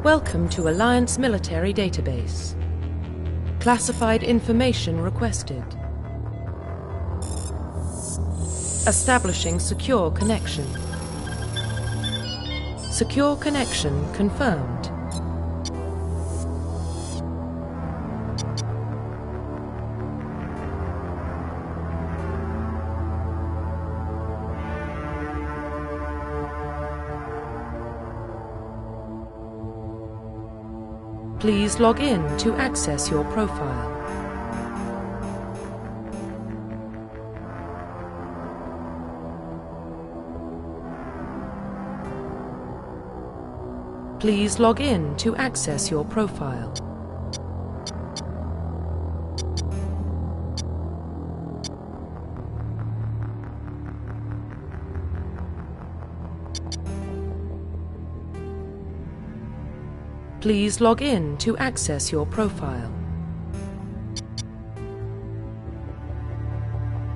Welcome to Alliance Military Database. Classified information requested. Establishing secure connection. Secure connection confirmed. Please log in to access your profile. Please log in to access your profile. Please log in to access your profile.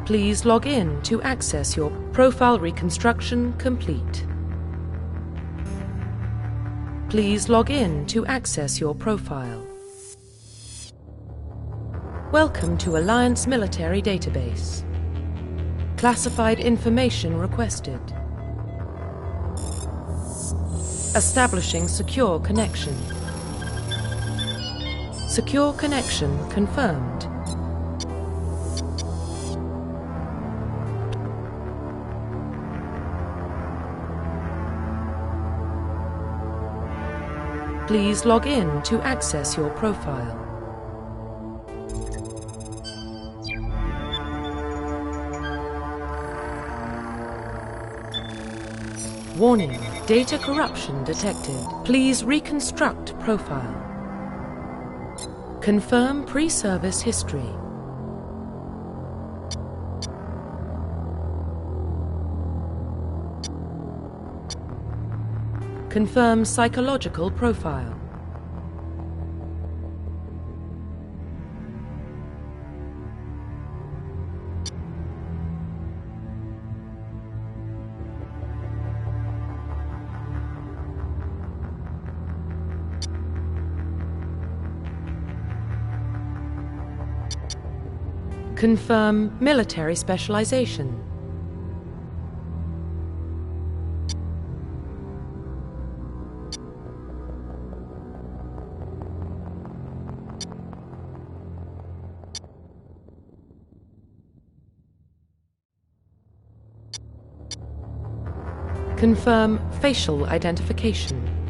Please log in to access your profile. Reconstruction complete. Please log in to access your profile. Welcome to Alliance Military Database. Classified information requested. Establishing secure connection. Secure connection confirmed. Please log in to access your profile. Warning, data corruption detected. Please reconstruct profile. Confirm pre-service history. Confirm psychological profile. Confirm military specialization. Confirm facial identification.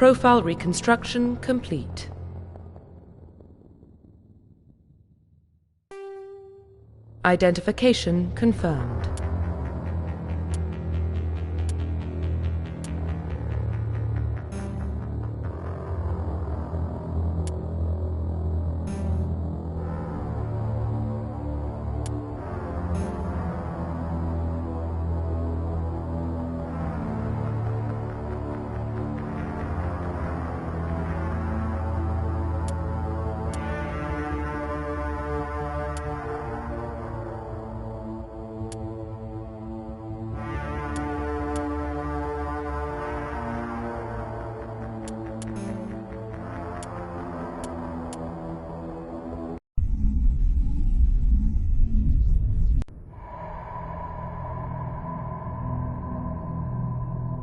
Profile reconstruction complete. Identification confirmed.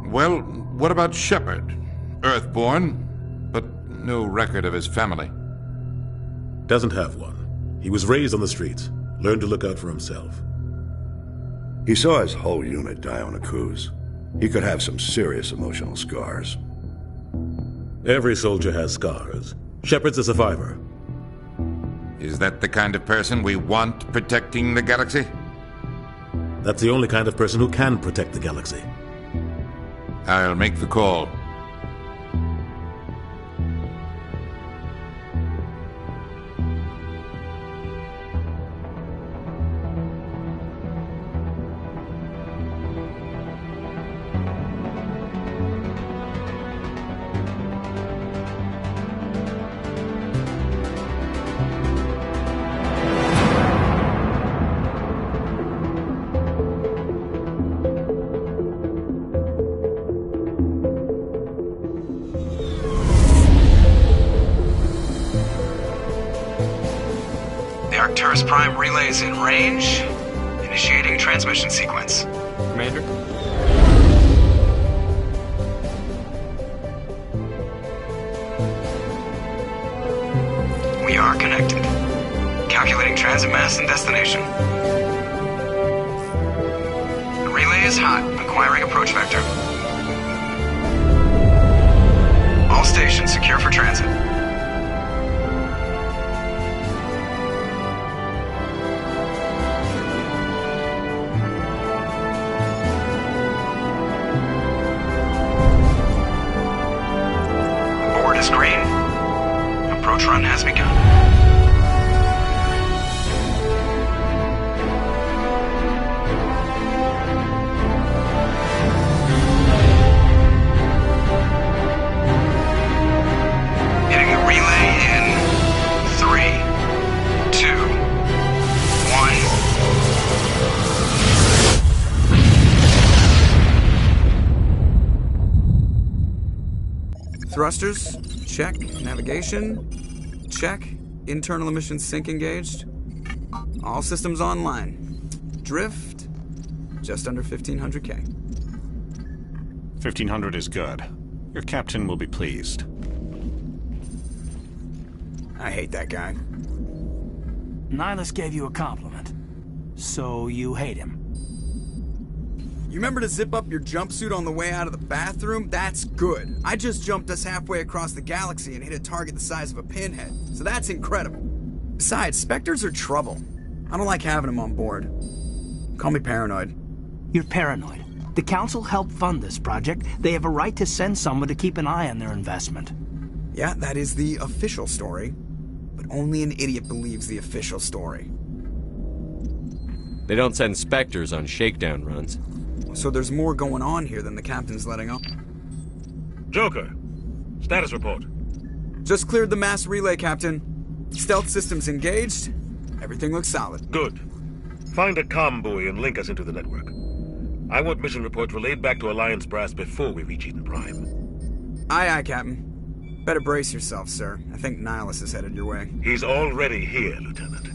Well, what about Shepard? Earthborn, but no record of his family. Doesn't have one. He was raised on the streets, learned to look out for himself. He saw his whole unit die on a cruise. He could have some serious emotional scars. Every soldier has scars. Shepard's a survivor. Is that the kind of person we want protecting the galaxy? That's the only kind of person who can protect the galaxy. I'll make the call. Arcturus Prime relays in range. Initiating transmission sequence. Commander? We are connected. Calculating transit mass and destination. The relay is hot. Acquiring approach vector. All stations secure for transit. Green. Approach run has begun. Hitting the relay in 3, 2, 1. Thrusters. Check. Navigation. Check. Internal emissions sync engaged. All systems online. Drift. Just under 1,500K. 1,500 is good. Your captain will be pleased. I hate that guy. Nihilus gave you a compliment. So you hate him. You remember to zip up your jumpsuit on the way out of the bathroom? That's good. I just jumped us halfway across the galaxy and hit a target the size of a pinhead, so that's incredible. Besides, Spectres are trouble. I don't like having them on board. Call me paranoid. You're paranoid. The Council helped fund this project. They have a right to send someone to keep an eye on their investment. Yeah, that is the official story. But only an idiot believes the official story. They don't send Spectres on shakedown runs. So there's more going on here than the captain's letting on. Joker, status report. Just cleared the mass relay, Captain. Stealth systems engaged. Everything looks solid. Good. Find a comm buoy and link us into the network. I want mission reports relayed back to Alliance Brass before we reach Eden Prime. Aye, aye, Captain. Better brace yourself, sir. I think Nihilus is headed your way. He's already here, Lieutenant.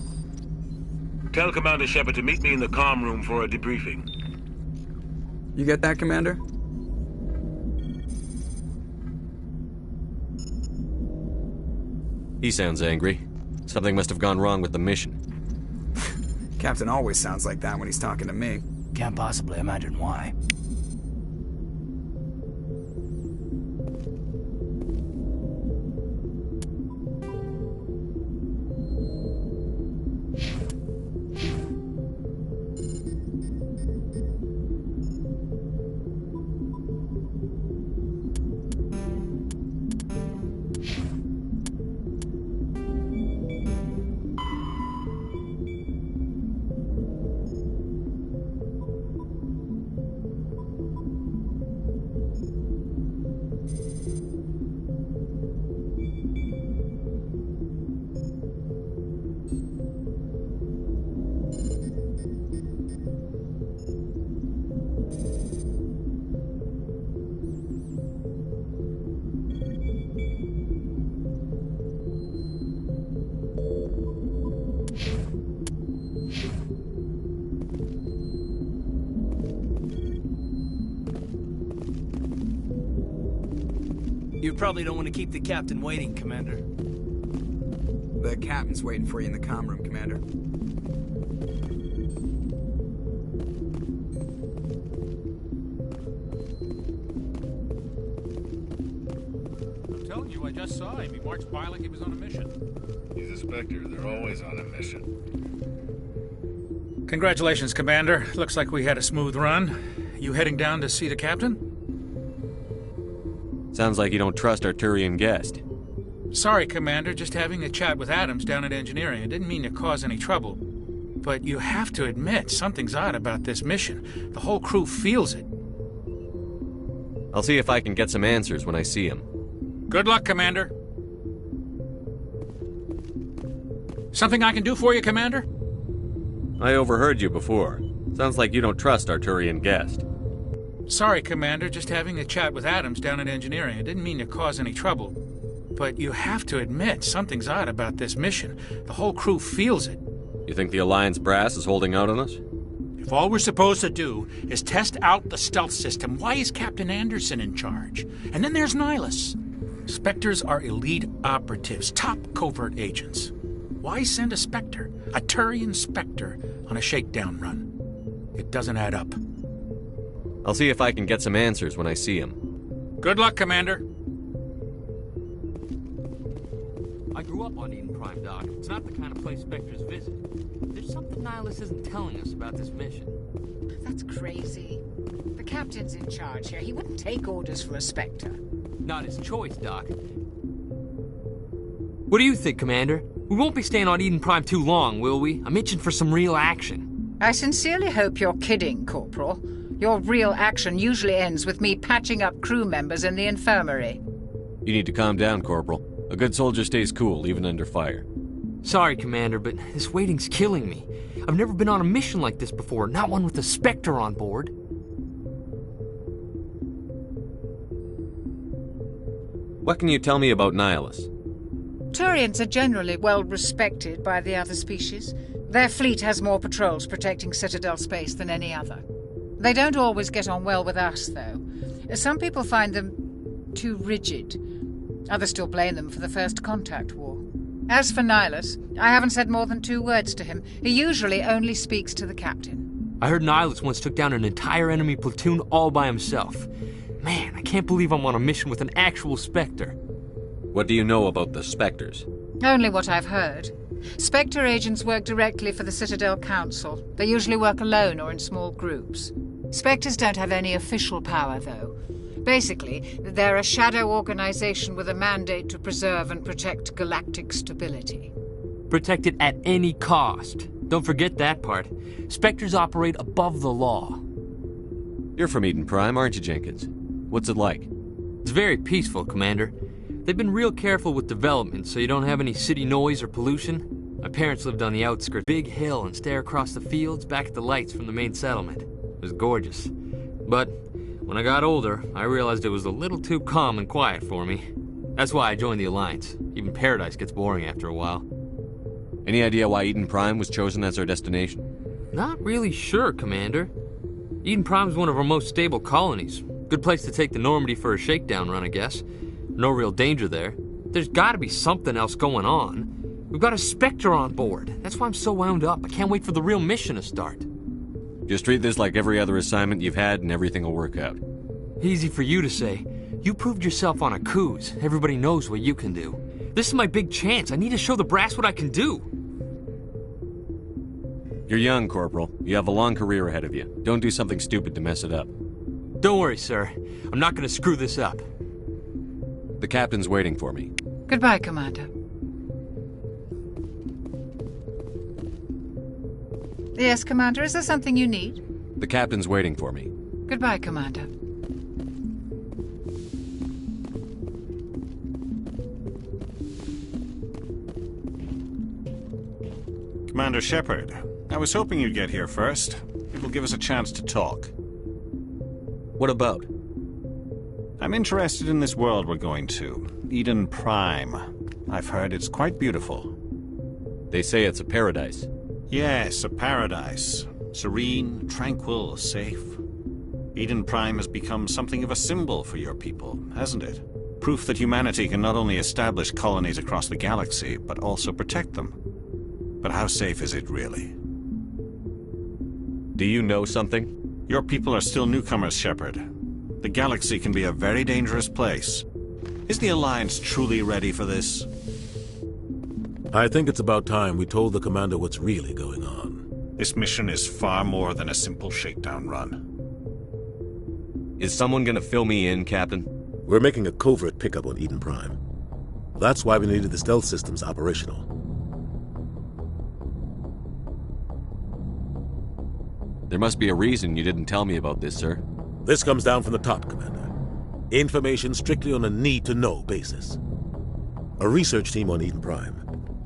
Tell Commander Shepard to meet me in the comm room for a debriefing. You get that, Commander? He sounds angry. Something must have gone wrong with the mission. Captain always sounds like that when he's talking to me. Can't possibly imagine why. probably don't want to keep the captain waiting, Commander. The captain's waiting for you in the comm room, Commander. I'm telling you, I just saw him. He marched by like he was on a mission. He's a Spectre. They're always on a mission. Congratulations, Commander. Looks like we had a smooth run. You heading down to see the captain? Sounds like you don't trust our Turian guest. Sorry, Commander. Just having a chat with Adams down at engineering. I didn't mean to cause any trouble. But you have to admit, something's odd about this mission. The whole crew feels it. I'll see if I can get some answers when I see him. Good luck, Commander. Something I can do for you, Commander? I overheard you before. Sounds like you don't trust our Turian guest. Sorry, Commander. Just having a chat with Adams down at engineering. I didn't mean to cause any trouble. But you have to admit, something's odd about this mission. The whole crew feels it. You think the Alliance brass is holding out on us? If all we're supposed to do is test out the stealth system, why is Captain Anderson in charge? And then there's Nihilus. Spectres are elite operatives, top covert agents. Why send a Spectre, a Turian Spectre, on a shakedown run? It doesn't add up. I'll see if I can get some answers when I see him. Good luck, Commander. I grew up on Eden Prime, Doc. It's not the kind of place Spectres visit. There's something Nihilus isn't telling us about this mission. That's crazy. The captain's in charge here. He wouldn't take orders from a Spectre. Not his choice, Doc. What do you think, Commander? We won't be staying on Eden Prime too long, will we? I'm itching for some real action. I sincerely hope you're kidding, Corporal. Your real action usually ends with me patching up crew members in the infirmary. You need to calm down, Corporal. A good soldier stays cool, even under fire. Sorry, Commander, but this waiting's killing me. I've never been on a mission like this before, not one with a Spectre on board. What can you tell me about Nihilus? Turians are generally well respected by the other species. Their fleet has more patrols protecting Citadel space than any other. They don't always get on well with us, though. Some people find them too rigid. Others still blame them for the First Contact War. As for Nihilus, I haven't said more than 2 words to him. He usually only speaks to the captain. I heard Nihilus once took down an entire enemy platoon all by himself. Man, I can't believe I'm on a mission with an actual Spectre. What do you know about the Spectres? Only what I've heard. Spectre agents work directly for the Citadel Council. They usually work alone or in small groups. Spectres don't have any official power, though. Basically, they're a shadow organization with a mandate to preserve and protect galactic stability. Protect it at any cost. Don't forget that part. Spectres operate above the law. You're from Eden Prime, aren't you, Jenkins? What's it like? It's very peaceful, Commander. They've been real careful with development, so you don't have any city noise or pollution. My parents lived on the outskirts, big hill, and stare across the fields back at the lights from the main settlement. It was gorgeous. But when I got older, I realized it was a little too calm and quiet for me. That's why I joined the Alliance. Even Paradise gets boring after a while. Any idea why Eden Prime was chosen as our destination? Not really sure, Commander. Eden Prime's one of our most stable colonies. Good place to take the Normandy for a shakedown run, I guess. No real danger there. There's gotta be something else going on. We've got a Spectre on board. That's why I'm so wound up. I can't wait for the real mission to start. Just treat this like every other assignment you've had and everything will work out. Easy for you to say. You proved yourself on a cruise. Everybody knows what you can do. This is my big chance. I need to show the brass what I can do. You're young, Corporal. You have a long career ahead of you. Don't do something stupid to mess it up. Don't worry, sir. I'm not gonna screw this up. The captain's waiting for me. Goodbye, Commander. Yes, Commander, is there something you need? The captain's waiting for me. Goodbye, Commander. Commander Shepard, I was hoping you'd get here first. It will give us a chance to talk. What about? I'm interested in this world we're going to, Eden Prime. I've heard it's quite beautiful. They say it's a paradise. Yes, a paradise. Serene, tranquil, safe. Eden Prime has become something of a symbol for your people, hasn't it? Proof that humanity can not only establish colonies across the galaxy, but also protect them. But how safe is it really? Do you know something? Your people are still newcomers, Shepard. The galaxy can be a very dangerous place. Is the Alliance truly ready for this? I think it's about time we told the Commander what's really going on. This mission is far more than a simple shakedown run. Is someone gonna fill me in, Captain? We're making a covert pickup on Eden Prime. That's why we needed the stealth systems operational. There must be a reason you didn't tell me about this, sir. This comes down from the top, Commander. Information strictly on a need-to-know basis. A research team on Eden Prime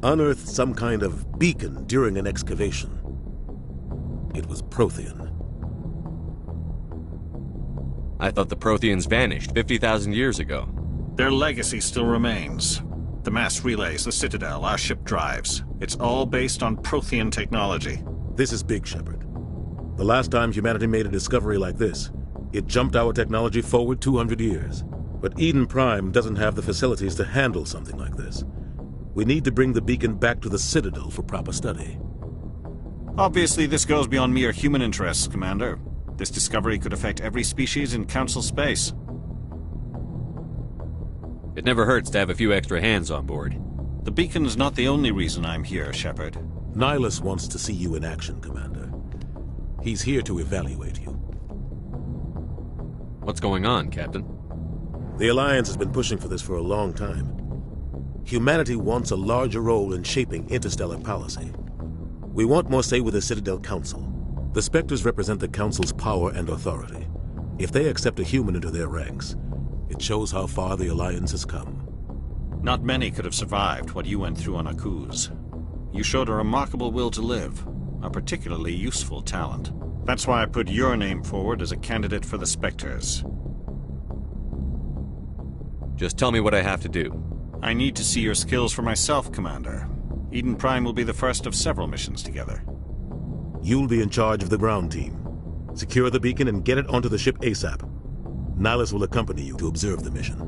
unearthed some kind of beacon during an excavation. It was Prothean. I thought the Protheans vanished 50,000 years ago. Their legacy still remains. The mass relays, the Citadel, our ship drives. It's all based on Prothean technology. This is big, Shepard. The last time humanity made a discovery like this, it jumped our technology forward 200 years. But Eden Prime doesn't have the facilities to handle something like this. We need to bring the beacon back to the Citadel for proper study. Obviously, this goes beyond mere human interests, Commander. This discovery could affect every species in Council space. It never hurts to have a few extra hands on board. The beacon's not the only reason I'm here, Shepard. Nihilus wants to see you in action, Commander. He's here to evaluate you. What's going on, Captain? The Alliance has been pushing for this for a long time. Humanity wants a larger role in shaping interstellar policy. We want more say with the Citadel Council. The Spectres represent the Council's power and authority. If they accept a human into their ranks, it shows how far the Alliance has come. Not many could have survived what you went through on Akuz. You showed a remarkable will to live, a particularly useful talent. That's why I put your name forward as a candidate for the Spectres. Just tell me what I have to do. I need to see your skills for myself, Commander. Eden Prime will be the first of several missions together. You'll be in charge of the ground team. Secure the beacon and get it onto the ship ASAP. Nihilus will accompany you to observe the mission.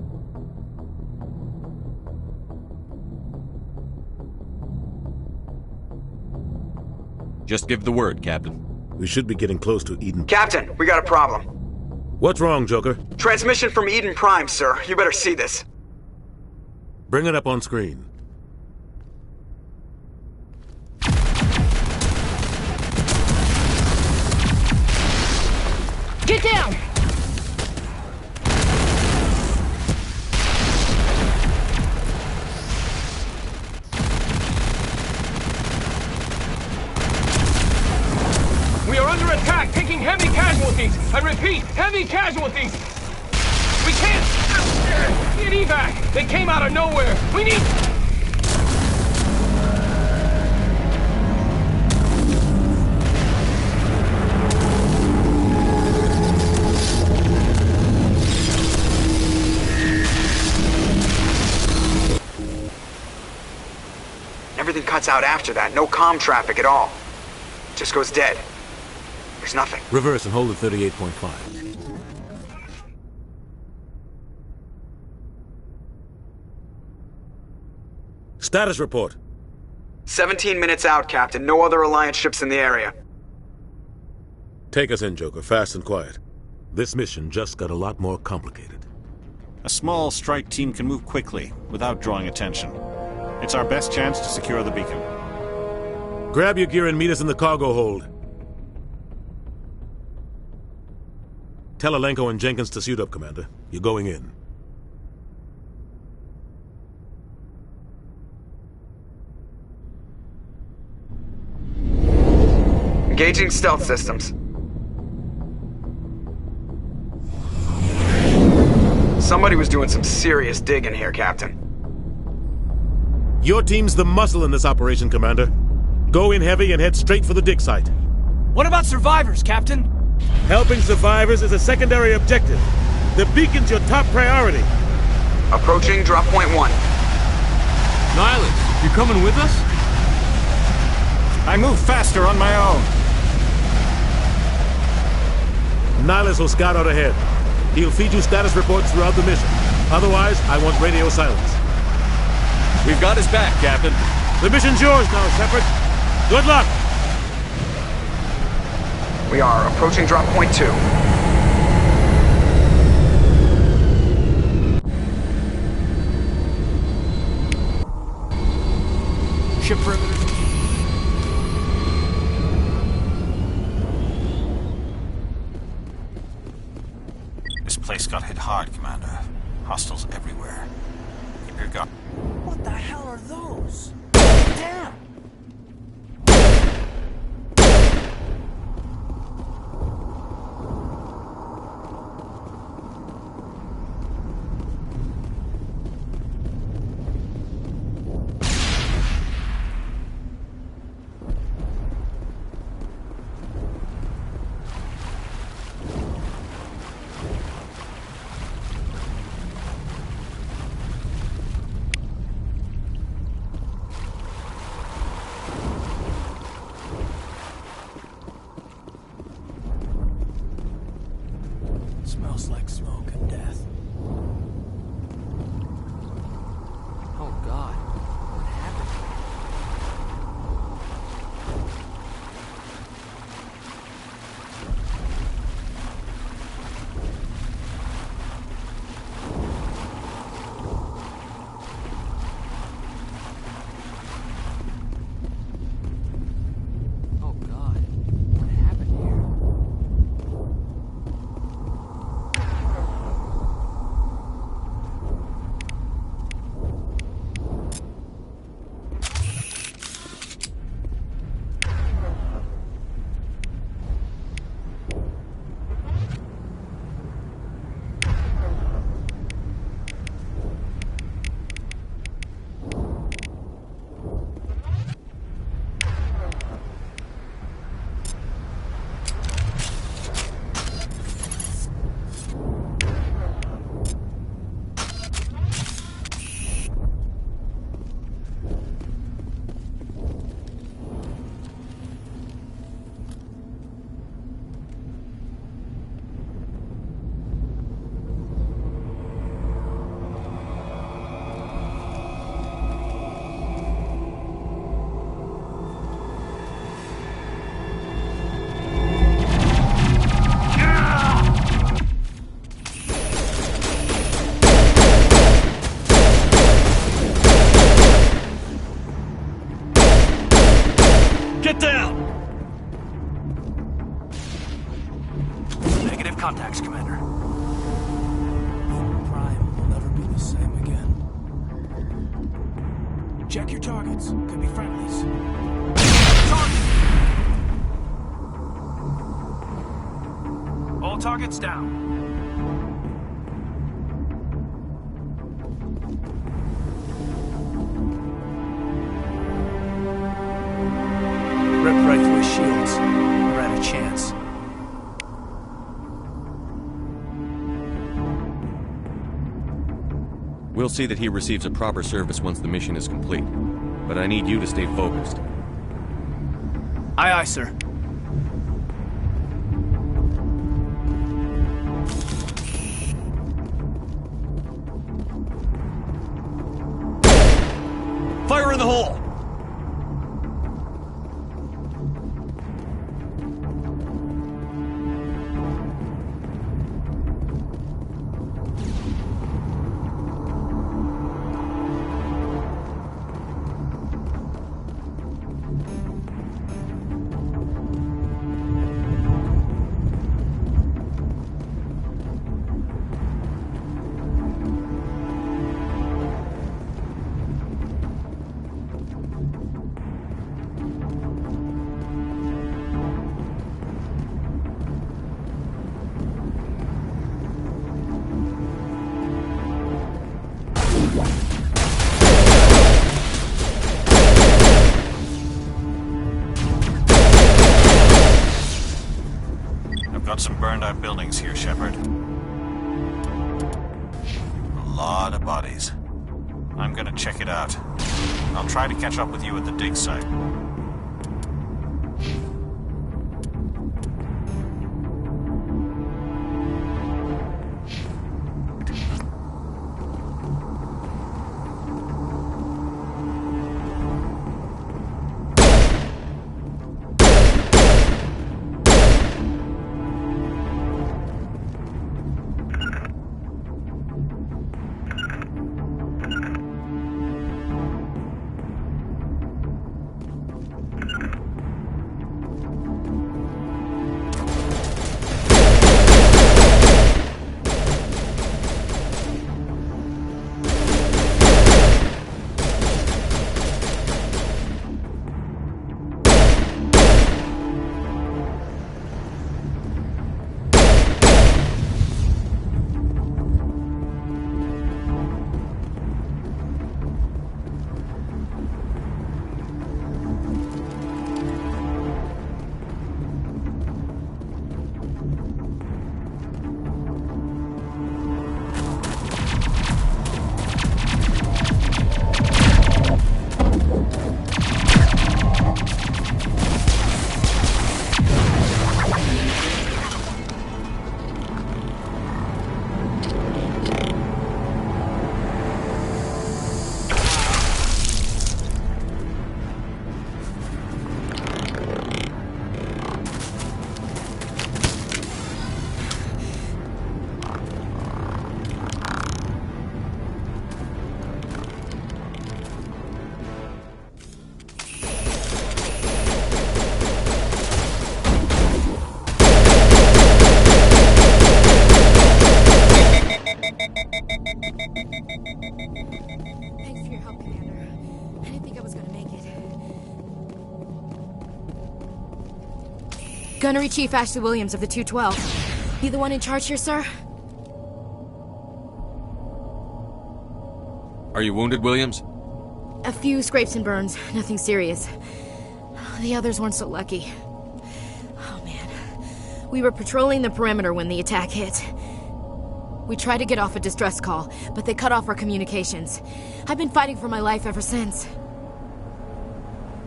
Just give the word, Captain. We should be getting close to Eden. Captain, we got a problem. What's wrong, Joker? Transmission from Eden Prime, sir. You better see this. Bring it up on screen. Get down! We are under attack, taking heavy casualties. I repeat, heavy casualties. We can't get evac. They came out of nowhere. We need... Everything cuts out after that. No comm traffic at all. Just goes dead. There's nothing. Reverse and hold at 38.5. Status report. 17 minutes out, Captain. No other Alliance ships in the area. Take us in, Joker. Fast and quiet. This mission just got a lot more complicated. A small strike team can move quickly, without drawing attention. It's our best chance to secure the beacon. Grab your gear and meet us in the cargo hold. Tell Alenko and Jenkins to suit up, Commander. You're going in. Engaging stealth systems. Somebody was doing some serious digging here, Captain. Your team's the muscle in this operation, Commander. Go in heavy and head straight for the dig site. What about survivors, Captain? Helping survivors is a secondary objective. The beacon's your top priority. Approaching drop point 1. Nihilus, you coming with us? I move faster on my own. Nihilus will scout out ahead. He'll feed you status reports throughout the mission. Otherwise, I want radio silence. We've got his back, Captain. The mission's yours now, Shepard. Good luck! We are approaching drop point 2. Ship perimeter. This place got hit hard, Commander. Hostiles everywhere. Keep your gun. What the hell are those? Damn! Smells like smoke and death. Oh, God. What happened? Oh, God. What happened here? Get down! Negative contacts, Commander. Prime will never be the same again. Check your targets. Could be friendlies. Target! All targets down. Ripped right through his shields. We're at a chance. We'll see that he receives a proper service once the mission is complete. But I need you to stay focused. Aye, aye, sir. Fire in the hole! Got some burned out buildings here, Shepard. A lot of bodies. I'm gonna check it out. I'll try to catch up with you at the dig site. Gunnery Chief Ashley Williams of the 212. You the one in charge here, sir? Are you wounded, Williams? A few scrapes and burns, nothing serious. The others weren't so lucky. Oh man. We were patrolling the perimeter when the attack hit. We tried to get off a distress call, but they cut off our communications. I've been fighting for my life ever since.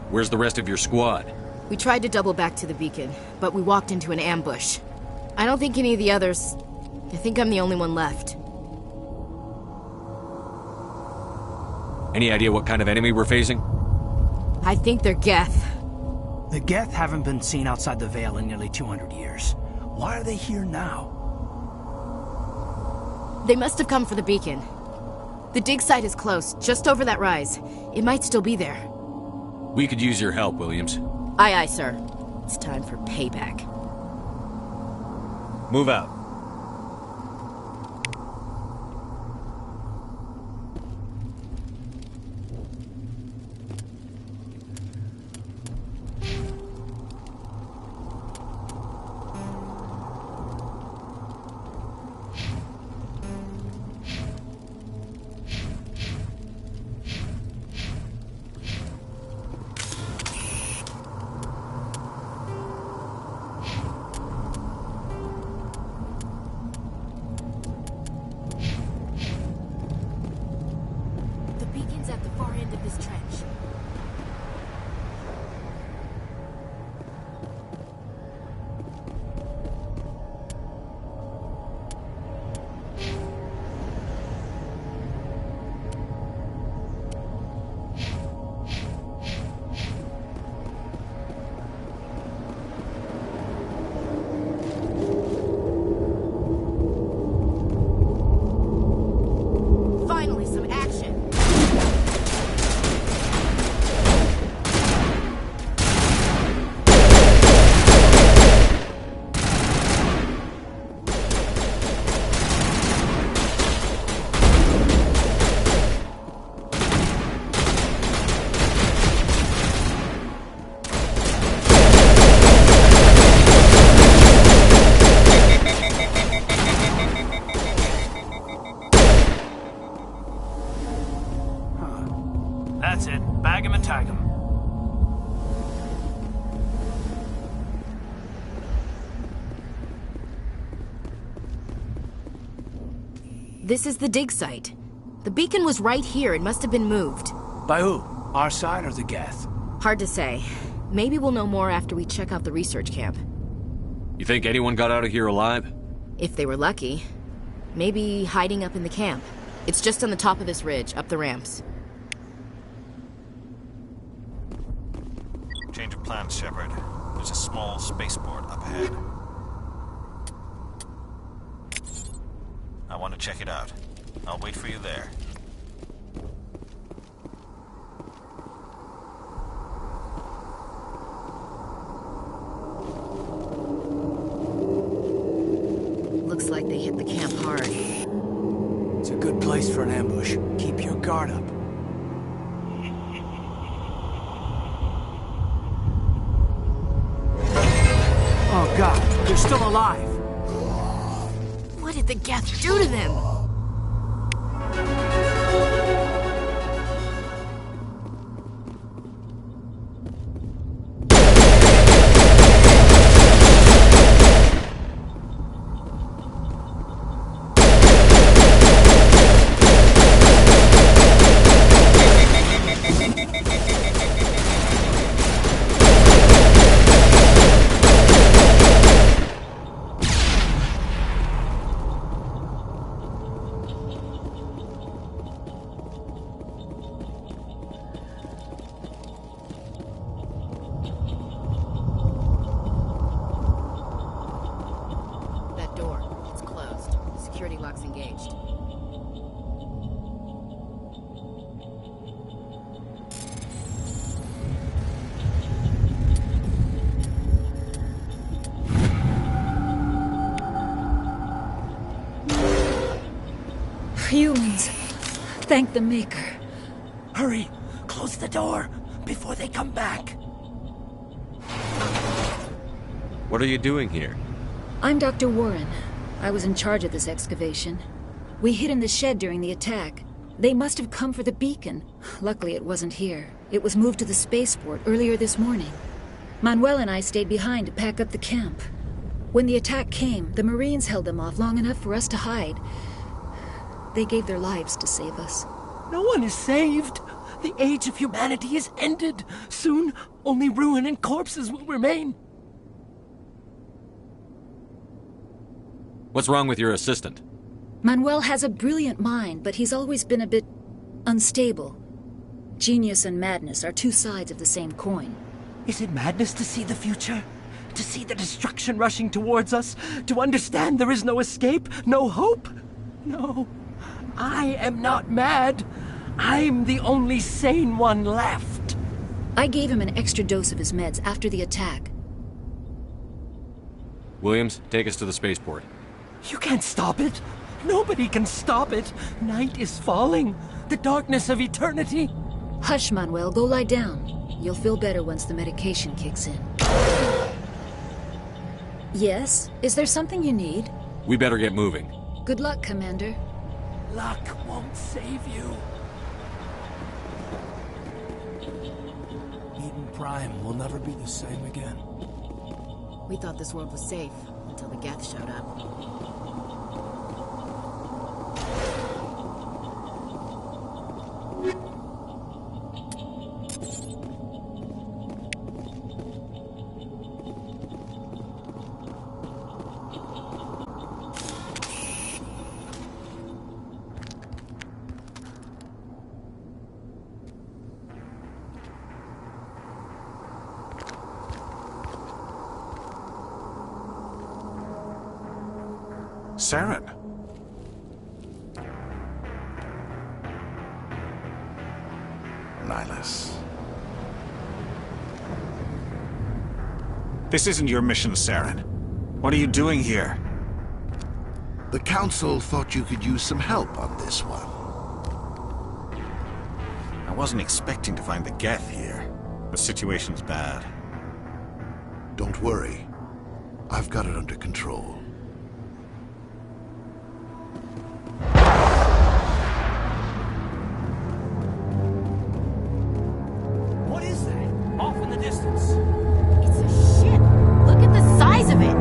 Where's the rest of your squad? We tried to double back to the beacon, but we walked into an ambush. I don't think any of the others... I think I'm the only one left. Any idea what kind of enemy we're facing? I think they're Geth. The Geth haven't been seen outside the Veil in nearly 200 years. Why are they here now? They must have come for the beacon. The dig site is close, just over that rise. It might still be there. We could use your help, Williams. Aye, aye, sir. It's time for payback. Move out. At the far end of this trench. Finally, some action. That's it. Bag 'em and tag 'em. This is the dig site. The beacon was right here. It must have been moved. By who? Our side or the Geth? Hard to say. Maybe we'll know more after we check out the research camp. You think anyone got out of here alive? If they were lucky. Maybe hiding up in the camp. It's just on the top of this ridge, up the ramps. Change of plans, Shepard. There's a small spaceport up ahead. I want to check it out. I'll wait for you there. Looks like they hit the camp hard. It's a good place for an ambush. Keep your guard up. Oh God, they're still alive. What did the Geth do to them? Engaged. Humans. Thank the Maker. Hurry! Close the door before they come back. What are you doing here? I'm Dr. Warren. I was in charge of this excavation. We hid in the shed during the attack. They must have come for the beacon. Luckily, it wasn't here. It was moved to the spaceport earlier this morning. Manuel and I stayed behind to pack up the camp. When the attack came, the Marines held them off long enough for us to hide. They gave their lives to save us. No one is saved. The age of humanity is ended. Soon, only ruin and corpses will remain. What's wrong with your assistant? Manuel has a brilliant mind, but he's always been a bit unstable. Genius and madness are two sides of the same coin. Is it madness to see the future? To see the destruction rushing towards us? To understand there is no escape? No hope? No. I am not mad. I'm the only sane one left. I gave him an extra dose of his meds after the attack. Williams, take us to the spaceport. You can't stop it. Nobody can stop it. Night is falling. The darkness of eternity. Hush, Manuel. Go lie down. You'll feel better once the medication kicks in. Yes? Is there something you need? We better get moving. Good luck, Commander. Luck won't save you. Eden Prime will never be the same again. We thought this world was safe until the Geth showed up. Saren. Nihilus. This isn't your mission, Saren. What are you doing here? The Council thought you could use some help on this one. I wasn't expecting to find the Geth here. The situation's bad. Don't worry. I've got it under control. What is that? Off in the distance. It's a ship. Look at the size of it.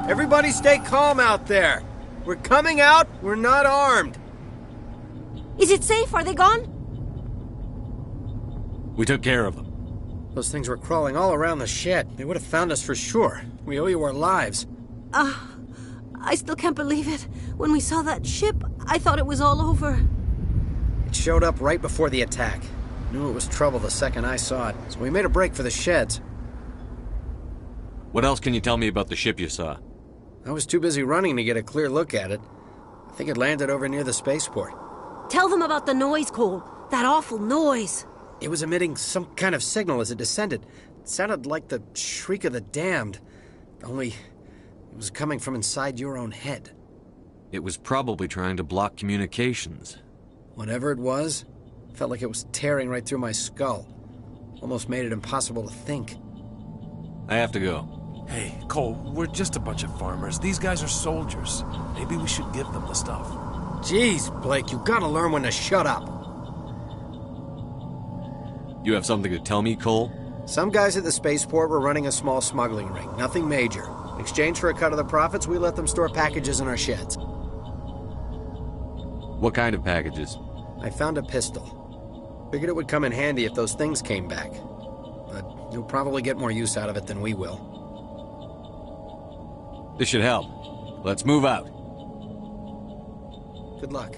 Everybody stay calm out there. We're coming out. We're not armed. Is it safe? Are they gone? We took care of them. Those things were crawling all around the shed. They would have found us for sure. We owe you our lives. I still can't believe it. When we saw that ship, I thought it was all over. It showed up right before the attack. Knew it was trouble the second I saw it, so we made a break for the sheds. What else can you tell me about the ship you saw? I was too busy running to get a clear look at it. I think it landed over near the spaceport. Tell them about the noise, Cole. That awful noise. It was emitting some kind of signal as it descended. It sounded like the shriek of the damned. Only it was coming from inside your own head. It was probably trying to block communications. Whatever it was, felt like it was tearing right through my skull. Almost made it impossible to think. I have to go. Hey, Cole, we're just a bunch of farmers. These guys are soldiers. Maybe we should give them the stuff. Jeez, Blake, you gotta learn when to shut up. You have something to tell me, Cole? Some guys at the spaceport were running a small smuggling ring, nothing major. In exchange for a cut of the profits, we let them store packages in our sheds. What kind of packages? I found a pistol. Figured it would come in handy if those things came back. But you'll probably get more use out of it than we will. This should help. Let's move out. Good luck.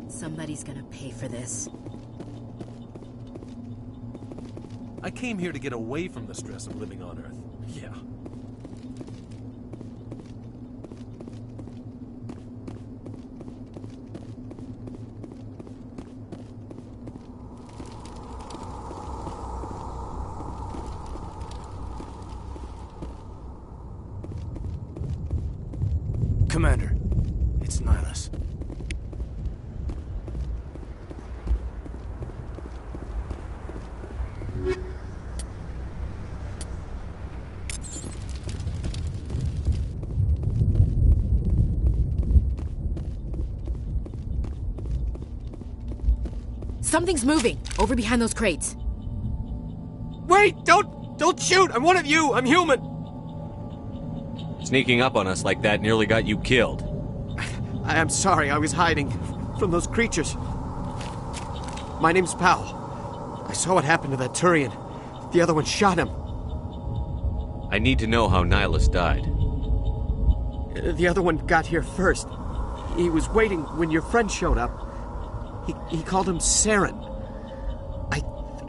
Somebody's gonna pay for this. I came here to get away from the stress of living on Earth. Yeah. Commander, it's Nihilus. Something's moving, over behind those crates. Wait! Don't shoot! I'm one of you! I'm human! Sneaking up on us like that nearly got you killed. I'm sorry, I was hiding from those creatures. My name's Powell. I saw what happened to that Turian. The other one shot him. I need to know how Nihilus died. The other one got here first. He was waiting when your friend showed up. He called him Saren.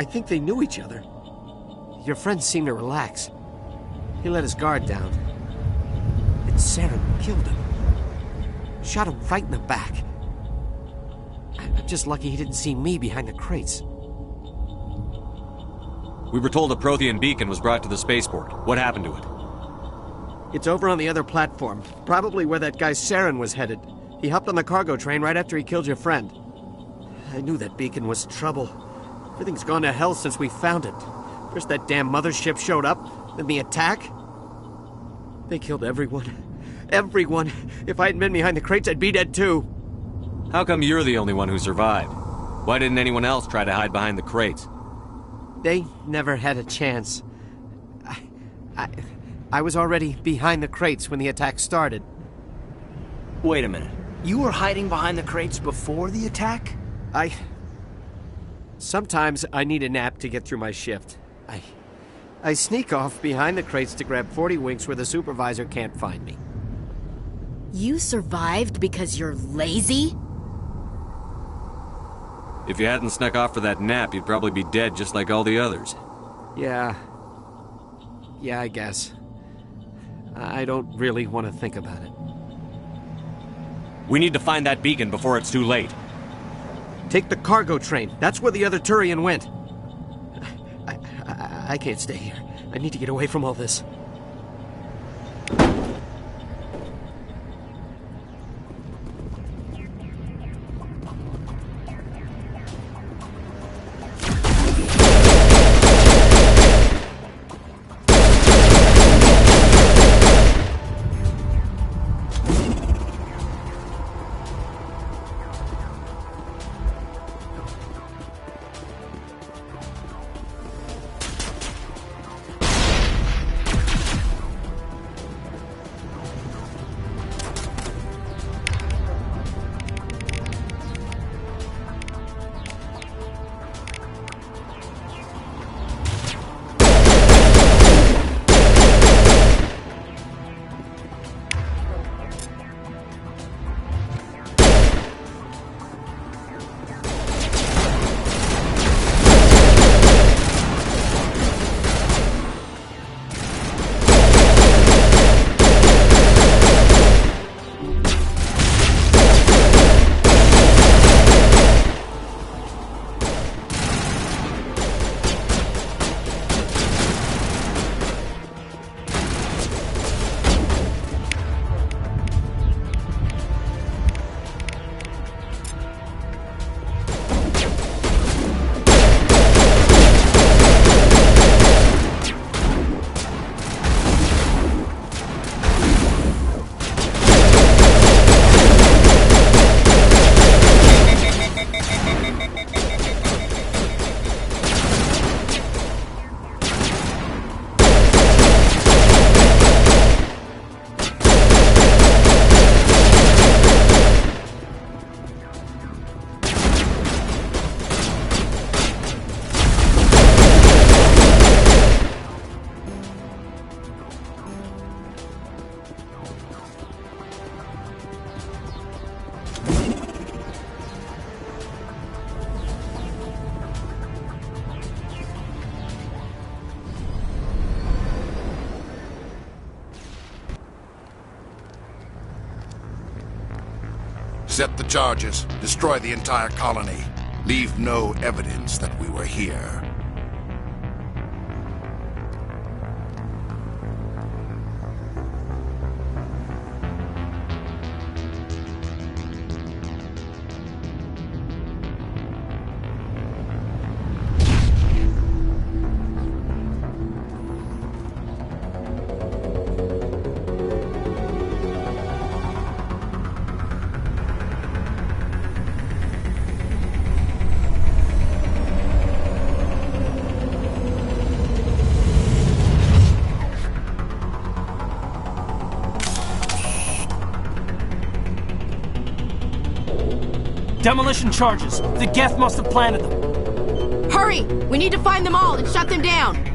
I think they knew each other. Your friend seemed to relax. He let his guard down. And Saren killed him. Shot him right in the back. I'm just lucky he didn't see me behind the crates. We were told a Prothean beacon was brought to the spaceport. What happened to it? It's over on the other platform. Probably where that guy Saren was headed. He hopped on the cargo train right after he killed your friend. I knew that beacon was trouble. Everything's gone to hell since we found it. First that damn mothership showed up, then the attack. They killed everyone. Everyone. If I hadn't been behind the crates, I'd be dead too. How come you're the only one who survived? Why didn't anyone else try to hide behind the crates? They never had a chance. I was already behind the crates when the attack started. Wait a minute. You were hiding behind the crates before the attack? Sometimes I need a nap to get through my shift. I sneak off behind the crates to grab 40 winks where the supervisor can't find me. You survived because you're lazy? If you hadn't snuck off for that nap, you'd probably be dead just like all the others. Yeah, I guess. I don't really want to think about it. We need to find that beacon before it's too late. Take the cargo train. That's where the other Turian went. I can't stay here. I need to get away from all this. Set the charges. Destroy the entire colony. Leave no evidence that we were here. Demolition charges. The Geth must have planted them. Hurry! We need to find them all and shut them down.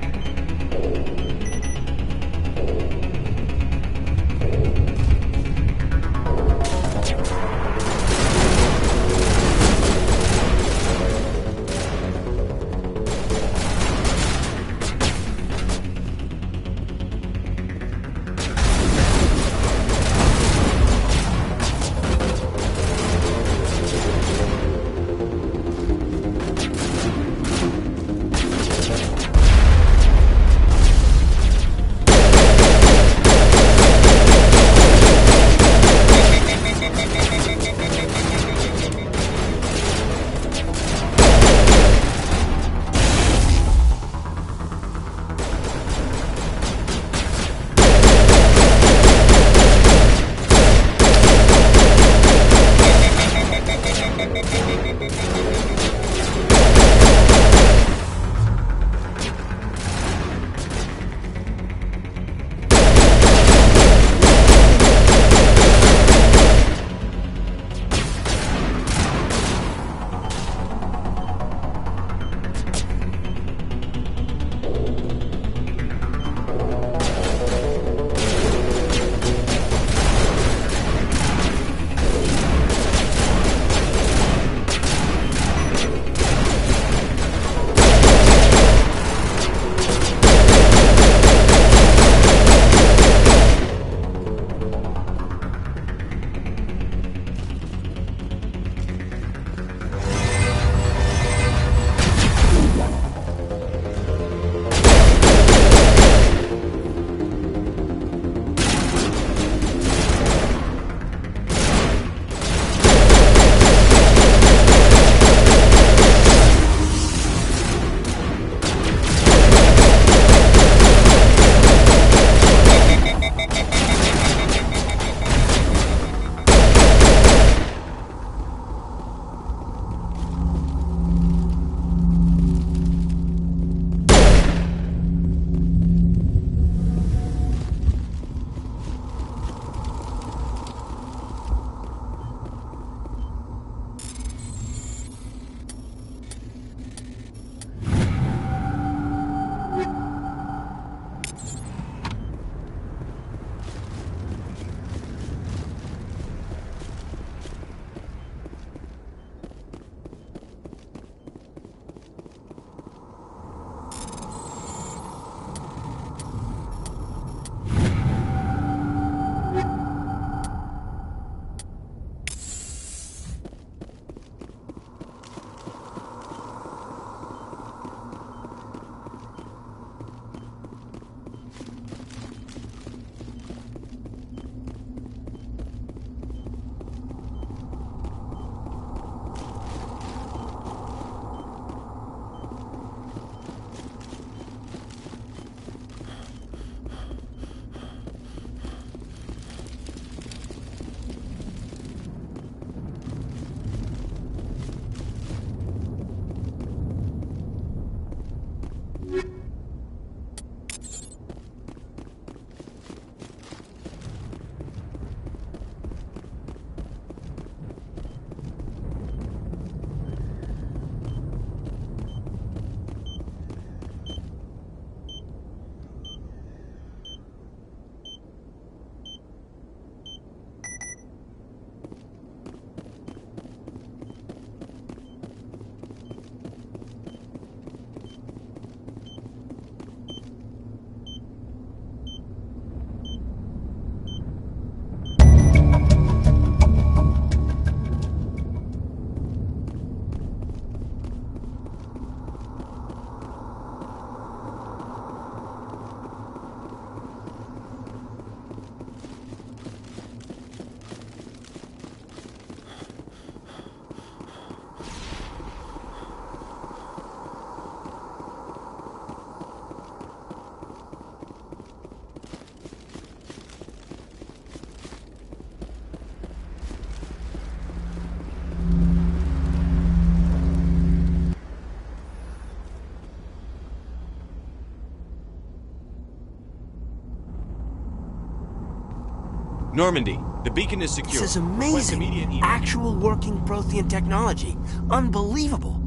Normandy, the beacon is secure. This is amazing. Actual working Prothean technology. Unbelievable.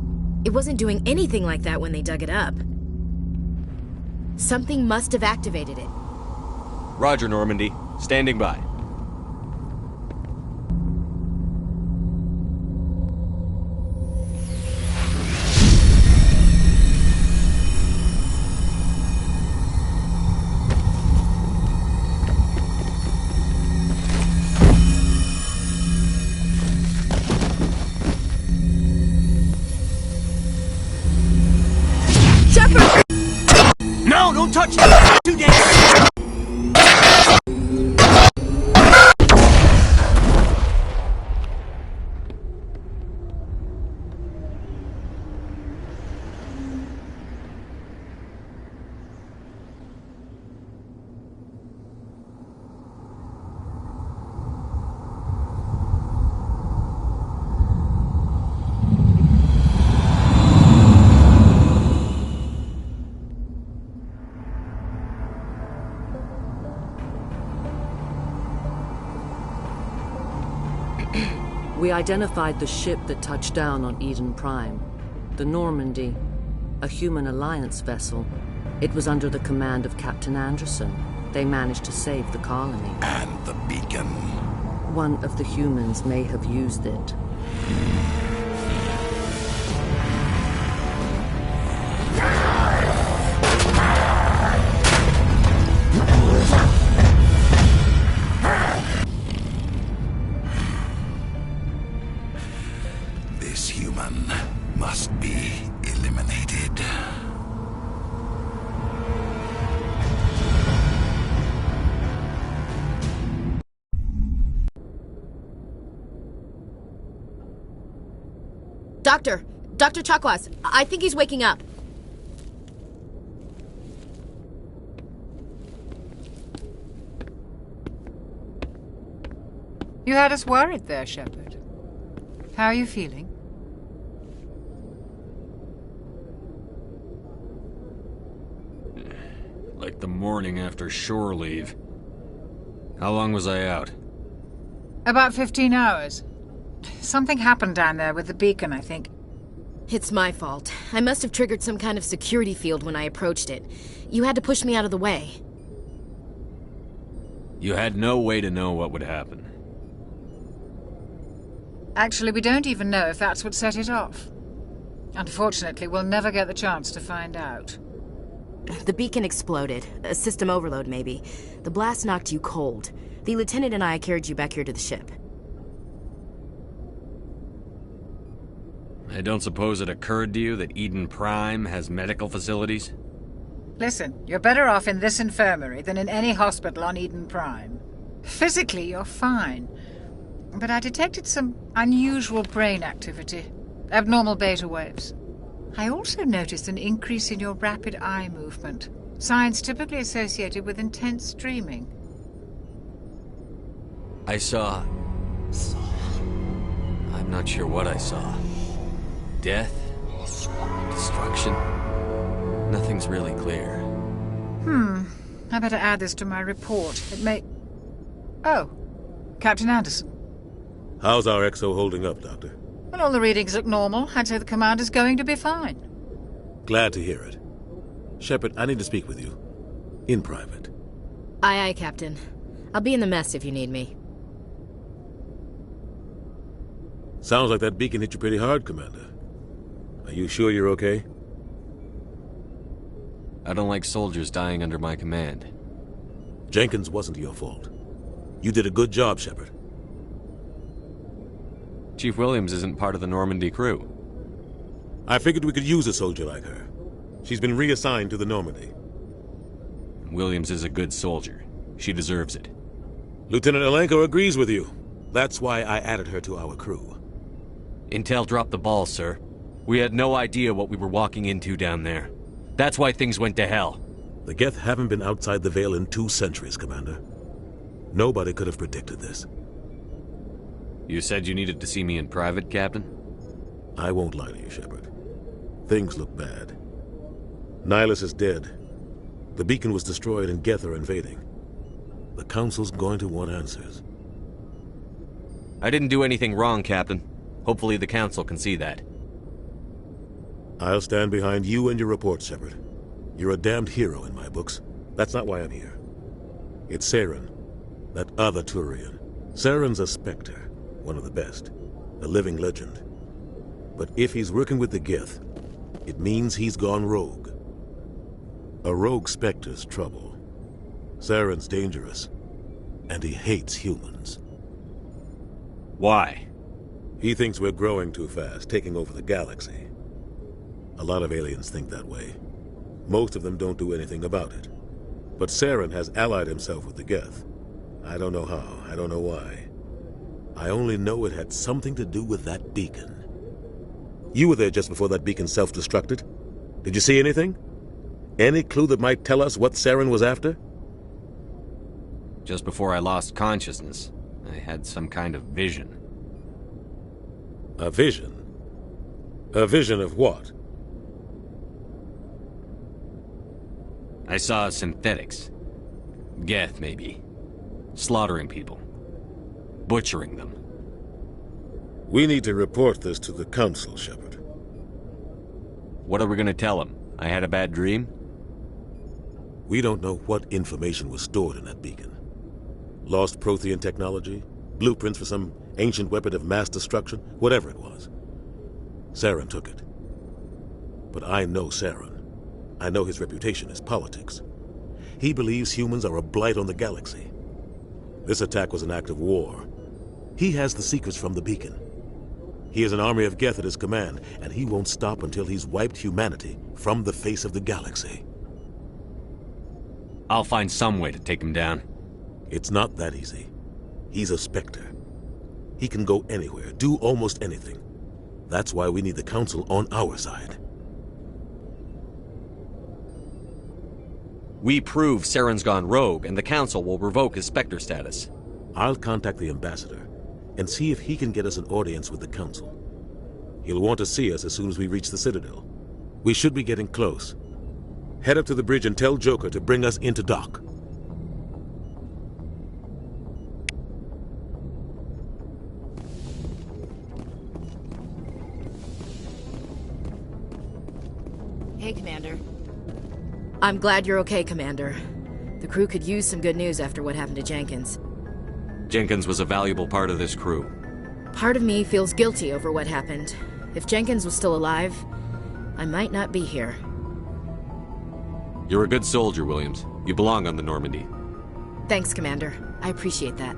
It wasn't doing anything like that when they dug it up. Something must have activated it. Roger, Normandy. Standing by. No, don't touch it! Too dangerous! We identified the ship that touched down on Eden Prime. The Normandy, a human alliance vessel. It was under the command of Captain Anderson. They managed to save the colony. And the beacon. One of the humans may have used it. This human must be eliminated. Dr. Chakwas, I think he's waking up. You had us worried there, Shepard. How are you feeling? Like the morning after shore leave. How long was I out? About 15 hours. Something happened down there with the beacon, I think. It's my fault. I must have triggered some kind of security field when I approached it. You had to push me out of the way. You had no way to know what would happen. Actually, we don't even know if that's what set it off. Unfortunately, we'll never get the chance to find out. The beacon exploded. A system overload, maybe. The blast knocked you cold. The lieutenant and I carried you back here to the ship. I don't suppose it occurred to you that Eden Prime has medical facilities? Listen, you're better off in this infirmary than in any hospital on Eden Prime. Physically, you're fine. But I detected some unusual brain activity. Abnormal beta waves. I also noticed an increase in your rapid eye movement. Signs typically associated with intense dreaming. I saw... I'm not sure what I saw. Death? Destruction? Nothing's really clear. I better add this to my report. It may... Oh, Captain Anderson. How's our XO holding up, Doctor? Well, all the readings look normal. I'd say the commander's going to be fine. Glad to hear it. Shepard, I need to speak with you. In private. Aye, Captain. I'll be in the mess if you need me. Sounds like that beacon hit you pretty hard, Commander. Are you sure you're okay? I don't like soldiers dying under my command. Jenkins wasn't your fault. You did a good job, Shepard. Chief Williams isn't part of the Normandy crew. I figured we could use a soldier like her. She's been reassigned to the Normandy. Williams is a good soldier. She deserves it. Lieutenant Alenko agrees with you. That's why I added her to our crew. Intel dropped the ball, sir. We had no idea what we were walking into down there. That's why things went to hell. The Geth haven't been outside the Veil in 2 centuries, Commander. Nobody could have predicted this. You said you needed to see me in private, Captain? I won't lie to you, Shepard. Things look bad. Nihilus is dead. The beacon was destroyed and Geth are invading. The Council's going to want answers. I didn't do anything wrong, Captain. Hopefully the Council can see that. I'll stand behind you and your report, Shepard. You're a damned hero in my books. That's not why I'm here. It's Saren, that other Turian. Saren's a Spectre, one of the best, a living legend. But if he's working with the Geth, it means he's gone rogue. A rogue Spectre's trouble. Saren's dangerous, and he hates humans. Why? He thinks we're growing too fast, taking over the galaxy. A lot of aliens think that way. Most of them don't do anything about it. But Saren has allied himself with the Geth. I don't know how, I don't know why. I only know it had something to do with that beacon. You were there just before that beacon self-destructed. Did you see anything? Any clue that might tell us what Saren was after? Just before I lost consciousness, I had some kind of vision. A vision? A vision of what? I saw synthetics. Geth, maybe. Slaughtering people. Butchering them. We need to report this to the Council, Shepard. What are we gonna tell them? I had a bad dream? We don't know what information was stored in that beacon. Lost Prothean technology? Blueprints for some ancient weapon of mass destruction? Whatever it was. Saren took it. But I know Saren. I know his reputation is politics. He believes humans are a blight on the galaxy. This attack was an act of war. He has the secrets from the beacon. He has an army of Geth at his command, and he won't stop until he's wiped humanity from the face of the galaxy. I'll find some way to take him down. It's not that easy. He's a Spectre. He can go anywhere, do almost anything. That's why we need the Council on our side. We prove Saren's gone rogue, and the Council will revoke his Spectre status. I'll contact the Ambassador and see if he can get us an audience with the Council. He'll want to see us as soon as we reach the Citadel. We should be getting close. Head up to the bridge and tell Joker to bring us into dock. Hey, Commander. I'm glad you're okay, Commander. The crew could use some good news after what happened to Jenkins. Jenkins was a valuable part of this crew. Part of me feels guilty over what happened. If Jenkins was still alive, I might not be here. You're a good soldier, Williams. You belong on the Normandy. Thanks, Commander. I appreciate that.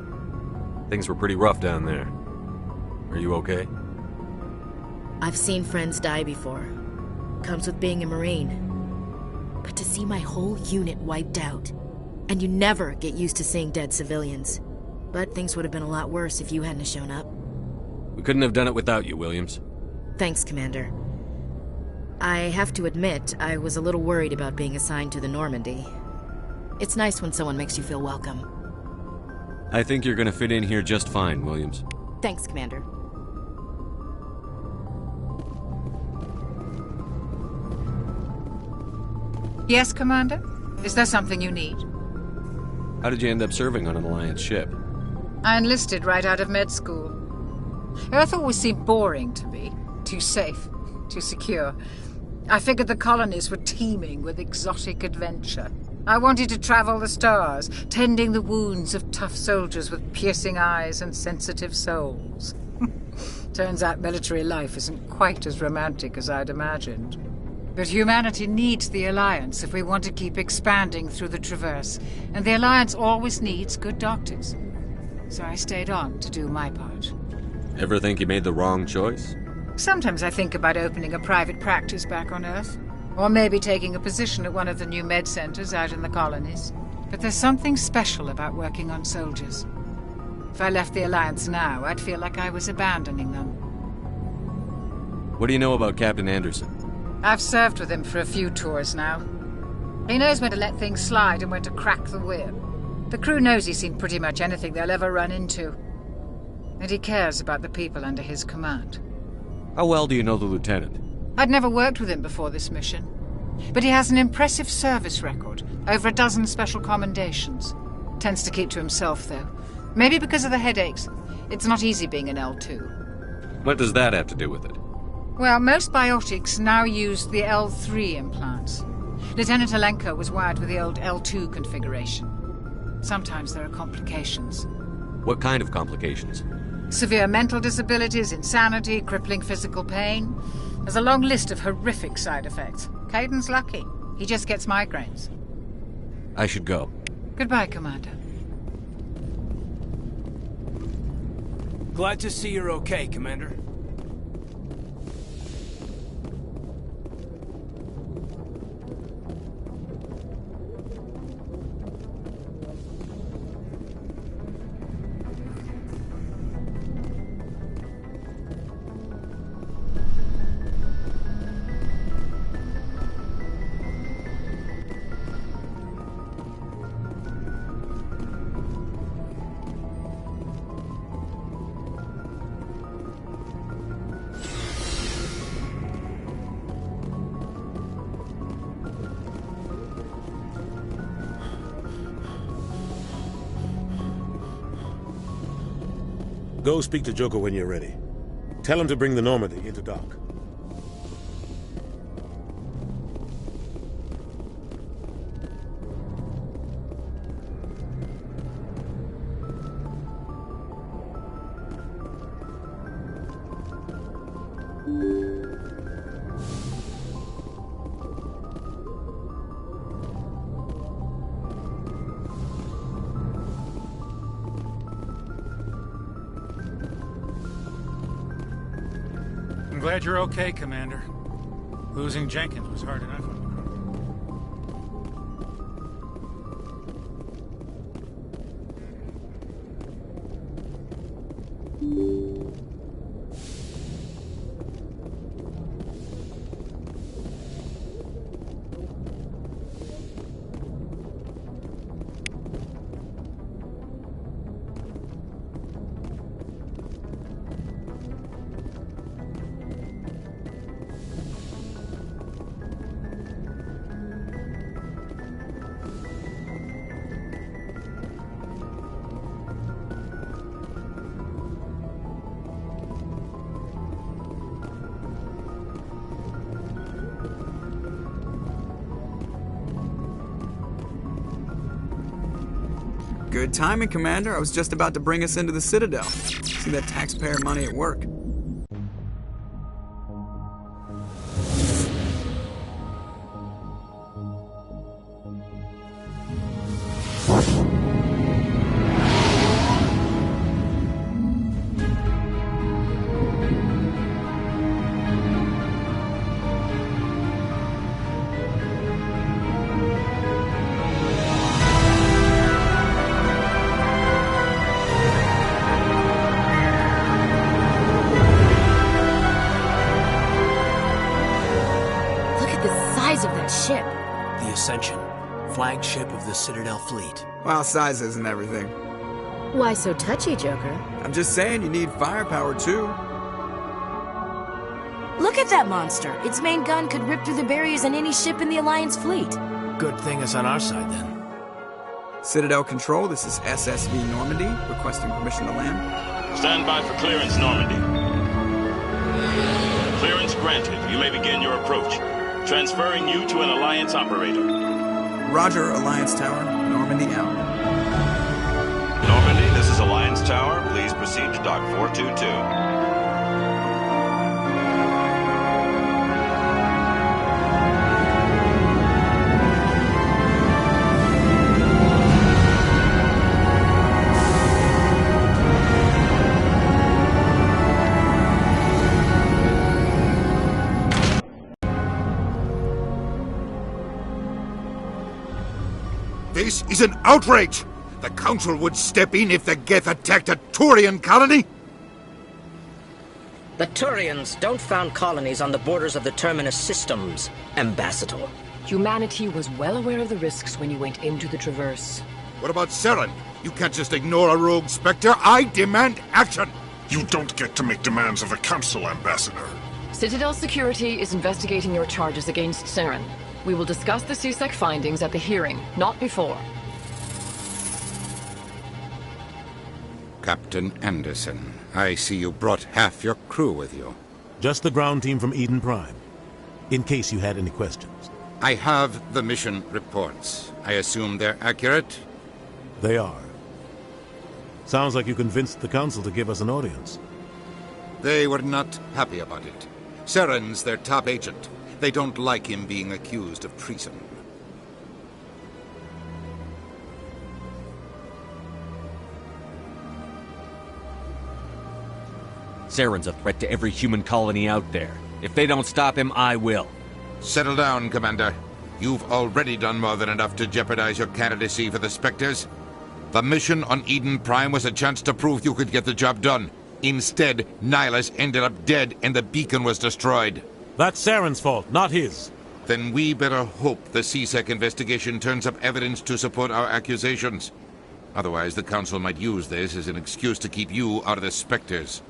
Things were pretty rough down there. Are you okay? I've seen friends die before. Comes with being a Marine. But to see my whole unit wiped out, and you never get used to seeing dead civilians. But things would have been a lot worse if you hadn't shown up. We couldn't have done it without you, Williams. Thanks, Commander. I have to admit, I was a little worried about being assigned to the Normandy. It's nice when someone makes you feel welcome. I think you're gonna fit in here just fine, Williams. Thanks, Commander. Yes, Commander? Is there something you need? How did you end up serving on an Alliance ship? I enlisted right out of med school. Earth always seemed boring to me. Too safe, too secure. I figured the colonies were teeming with exotic adventure. I wanted to travel the stars, tending the wounds of tough soldiers with piercing eyes and sensitive souls. Turns out military life isn't quite as romantic as I'd imagined. But humanity needs the Alliance if we want to keep expanding through the Traverse, and the Alliance always needs good doctors. So I stayed on to do my part. Ever think you made the wrong choice? Sometimes I think about opening a private practice back on Earth, or maybe taking a position at one of the new med centers out in the colonies. But there's something special about working on soldiers. If I left the Alliance now, I'd feel like I was abandoning them. What do you know about Captain Anderson? I've served with him for a few tours now. He knows when to let things slide and when to crack the whip. The crew knows he's seen pretty much anything they'll ever run into. And he cares about the people under his command. How well do you know the Lieutenant? I'd never worked with him before this mission. But he has an impressive service record, over a dozen special commendations. Tends to keep to himself, though. Maybe because of the headaches. It's not easy being an L2. What does that have to do with it? Well, most biotics now use the L3 implants. Lieutenant Alenko was wired with the old L2 configuration. Sometimes there are complications. What kind of complications? Severe mental disabilities, insanity, crippling physical pain. There's a long list of horrific side effects. Caden's lucky. He just gets migraines. I should go. Goodbye, Commander. Glad to see you're okay, Commander. Go speak to Joker when you're ready. Tell him to bring the Normandy into dock. I'm glad you're okay, Commander. Losing Jenkins was hard enough. Good timing, Commander. I was just about to bring us into the Citadel. See that taxpayer money at work. Flagship of the Citadel fleet. Well, size isn't everything. Why so touchy, Joker? I'm just saying you need firepower, too. Look at that monster. Its main gun could rip through the barriers in any ship in the Alliance fleet. Good thing it's on our side, then. Citadel Control, this is SSV Normandy, requesting permission to land. Stand by for clearance, Normandy. Clearance granted. You may begin your approach. Transferring you to an Alliance operator. Roger, Alliance Tower. Normandy out. Normandy, this is Alliance Tower. Please proceed to Dock 422. This is an outrage! The Council would step in if the Geth attacked a Turian colony? The Turians don't found colonies on the borders of the Terminus systems, Ambassador. Humanity was well aware of the risks when you went into the Traverse. What about Saren? You can't just ignore a rogue Spectre. I demand action! You don't get to make demands of the Council, Ambassador. Citadel Security is investigating your charges against Saren. We will discuss the CSEC findings at the hearing, not before. Normandy, this is Alliance Tower. Please proceed to Dock 422. Citadel Security is investigating your charges against Saren. We will discuss the CSEC findings at the hearing, not before. Normandy, this is Alliance Tower. Please proceed to Dock 422. Normandy, this is Alliance Tower. Please proceed to Dock 422. Captain Anderson. I see you brought half your crew with you. Just the ground team from Eden Prime, in case you had any questions. I have the mission reports. I assume they're accurate? They are. Sounds like you convinced the Council to give us an audience. They were not happy about it. Saren's their top agent. They don't like him being accused of treason. Saren's a threat to every human colony out there. If they don't stop him, I will. Settle down, Commander. You've already done more than enough to jeopardize your candidacy for the Spectres. The mission on Eden Prime was a chance to prove you could get the job done. Instead, Nihilus ended up dead and the beacon was destroyed. That's Saren's fault, not his. Then we better hope the CSEC investigation turns up evidence to support our accusations. Otherwise, the Council might use this as an excuse to keep you out of the Spectres.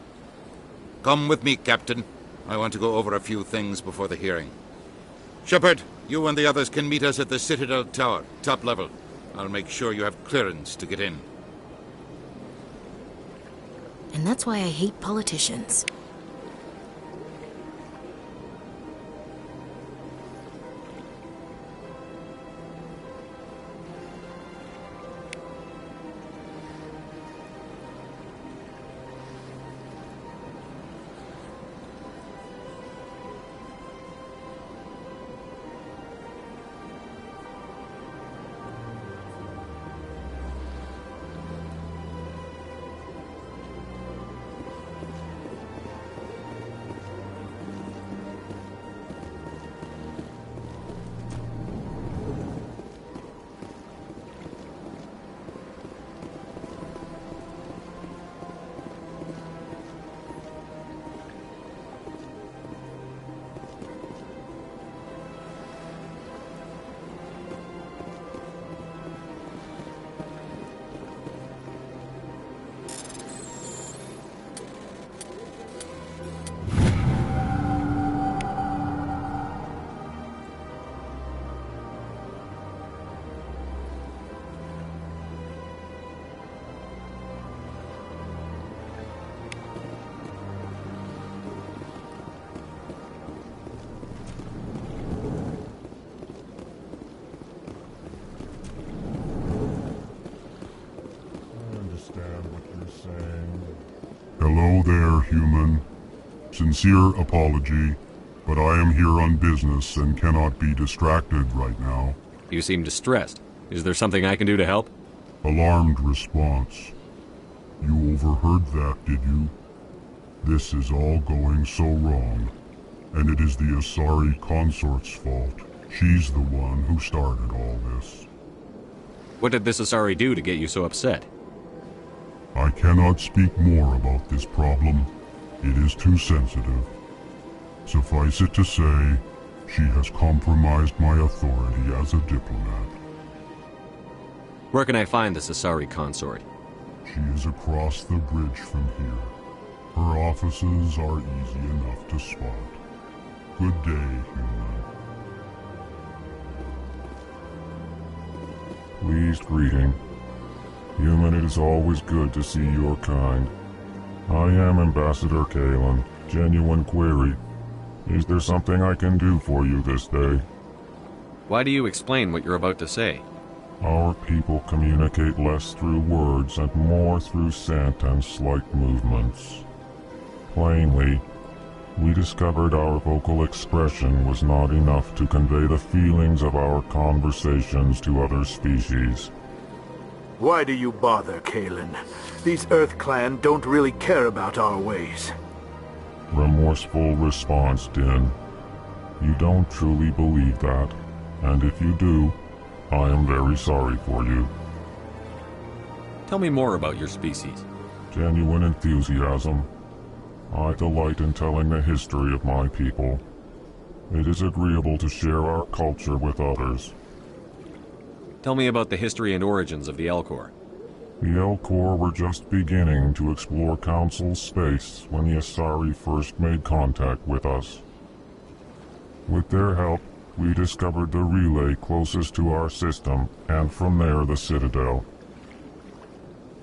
Come with me, Captain. I want to go over a few things before the hearing. Shepard, you and the others can meet us at the Citadel Tower, top level. I'll make sure you have clearance to get in. And that's why I hate politicians. Hello there, human. Sincere apology, but I am here on business and cannot be distracted right now. You seem distressed. Is there something I can do to help? Alarmed response. You overheard that, did you? This is all going so wrong, and it is the Asari consort's fault. She's the one who started all this. What did this Asari do to get you so upset? I cannot speak more about this problem. It is too sensitive. Suffice it to say, she has compromised my authority as a diplomat. Where can I find this Asari consort? She is across the bridge from here. Her offices are easy enough to spot. Good day, human. Pleased greeting. Human, it is always good to see your kind. I am Ambassador Kalen. Genuine query. Is there something I can do for you this day? Why do you explain what you're about to say? Our people communicate less through words and more through scent and slight movements. Plainly, we discovered our vocal expression was not enough to convey the feelings of our conversations to other species. Why do you bother, Kalen? These Earth Clan don't really care about our ways. Remorseful response, Din. You don't truly believe that, and if you do, I am very sorry for you. Tell me more about your species. Genuine enthusiasm. I delight in telling the history of my people. It is agreeable to share our culture with others. Tell me about the history and origins of the Elcor. The Elcor were just beginning to explore Council space when the Asari first made contact with us. With their help, we discovered the relay closest to our system, and from there the Citadel.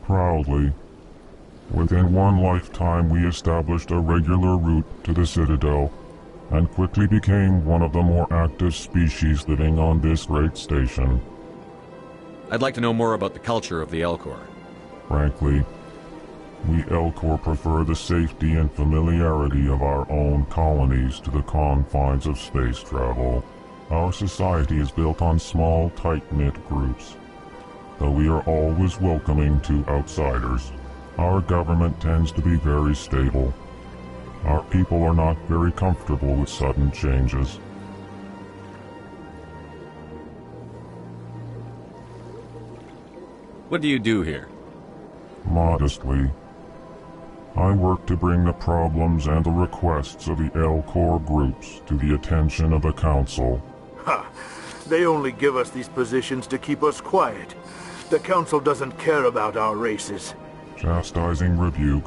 Proudly, Within one lifetime, we established a regular route to the Citadel, and quickly became one of the more active species living on this great station. I'd like to know more about the culture of the Elcor. Frankly, we Elcor prefer the safety and familiarity of our own colonies to the confines of space travel. Our society is built on small, tight-knit groups. Though we are always welcoming to outsiders, our government tends to be very stable. Our people are not very comfortable with sudden changes. What do you do here? Modestly, I work to bring the problems and the requests of the Elcor groups to the attention of the Council. Ha! They only give us these positions to keep us quiet. The Council doesn't care about our races. Chastising rebuke.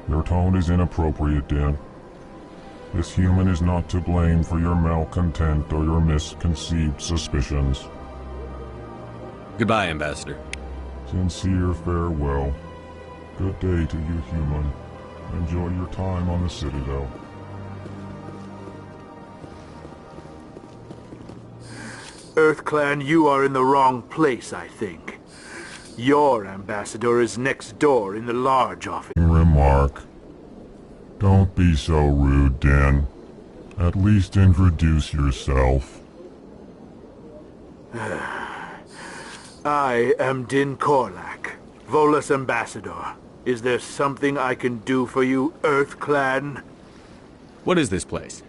Your tone is inappropriate, Din. This human is not to blame for your malcontent or your misconceived suspicions. Goodbye, Ambassador. Sincere farewell. Good day to you, human. Enjoy your time on the Citadel. EarthClan, you are in the wrong place, I think. Your ambassador is next door in the large office. Remark. Don't be so rude, Din. At least introduce yourself. I am Din Korlak, Volus ambassador. Is there something I can do for you, EarthClan? What is this place?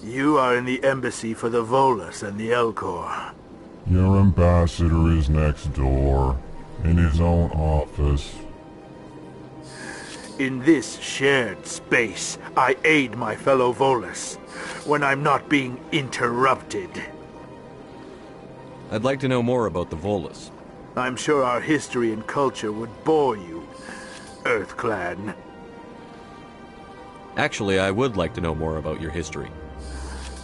You are in the embassy for the Volus and the Elcor. Your ambassador is next door, in his own office. In this shared space, I aid my fellow Volus when I'm not being interrupted. I'd like to know more about the Volus. I'm sure our history and culture would bore you, EarthClan. Actually, I would like to know more about your history.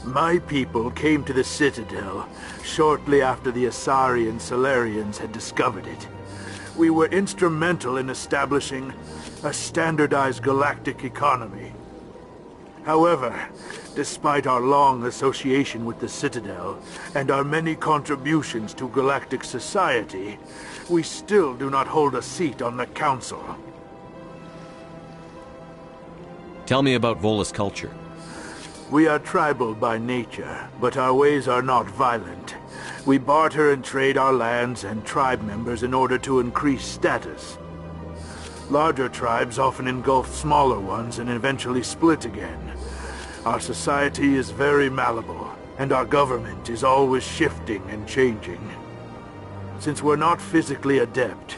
My people came to the Citadel shortly after the Asari and Solarians had discovered it. We were instrumental in establishing a standardized galactic economy. However, despite our long association with the Citadel and our many contributions to galactic society, we still do not hold a seat on the Council. Tell me about Volus culture. We are tribal by nature, but our ways are not violent. We barter and trade our lands and tribe members in order to increase status. Larger tribes often engulf smaller ones and eventually split again. Our society is very malleable, and our government is always shifting and changing. Since we're not physically adept,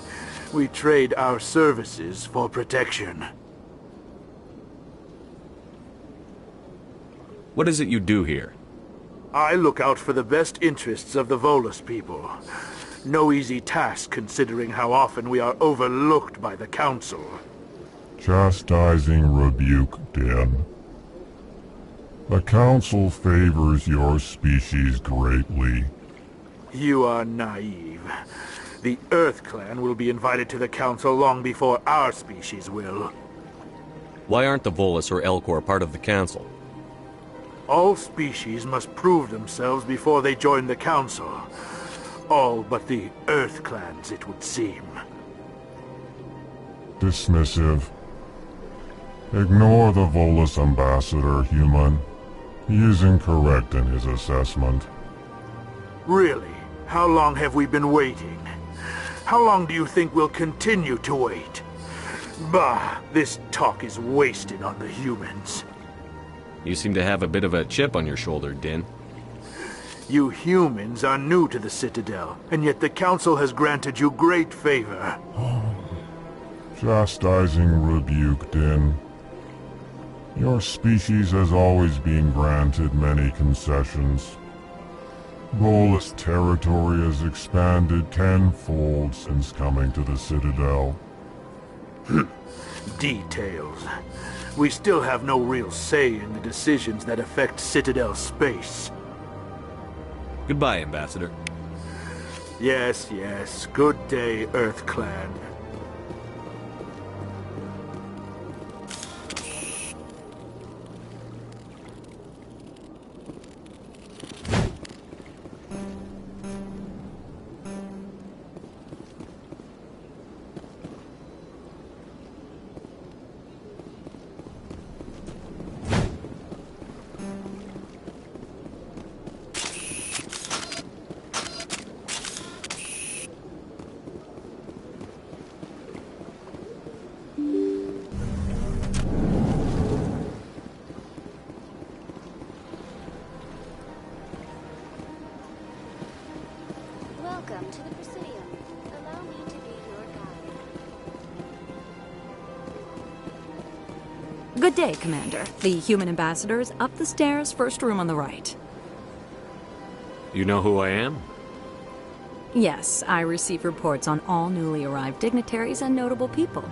we trade our services for protection. What is it you do here? I look out for the best interests of the Volus people. No easy task considering how often we are overlooked by the Council. Chastising rebuke, Din. The Council favors your species greatly. You are naive. The EarthClan will be invited to the Council long before our species will. Why aren't the Volus or Elcor part of the Council? All species must prove themselves before they join the Council. All but the EarthClans, it would seem. Dismissive. Ignore the Volus ambassador, human. He is incorrect in his assessment. Really? How long have we been waiting? How long do you think we'll continue to wait? Bah, this talk is wasted on the humans. You seem to have a bit of a chip on your shoulder, Din. You humans are new to the Citadel, and yet the Council has granted you great favor. Chastising rebuke, Din. Your species has always been granted many concessions. Volus territory has expanded tenfold since coming to the Citadel. Details. We still have no real say in the decisions that affect Citadel space. Goodbye, Ambassador. Yes, yes. Good day, EarthClan. Good day, Commander. The human ambassador is up the stairs, first room on the right. You know who I am? Yes, I receive reports on all newly arrived dignitaries and notable people.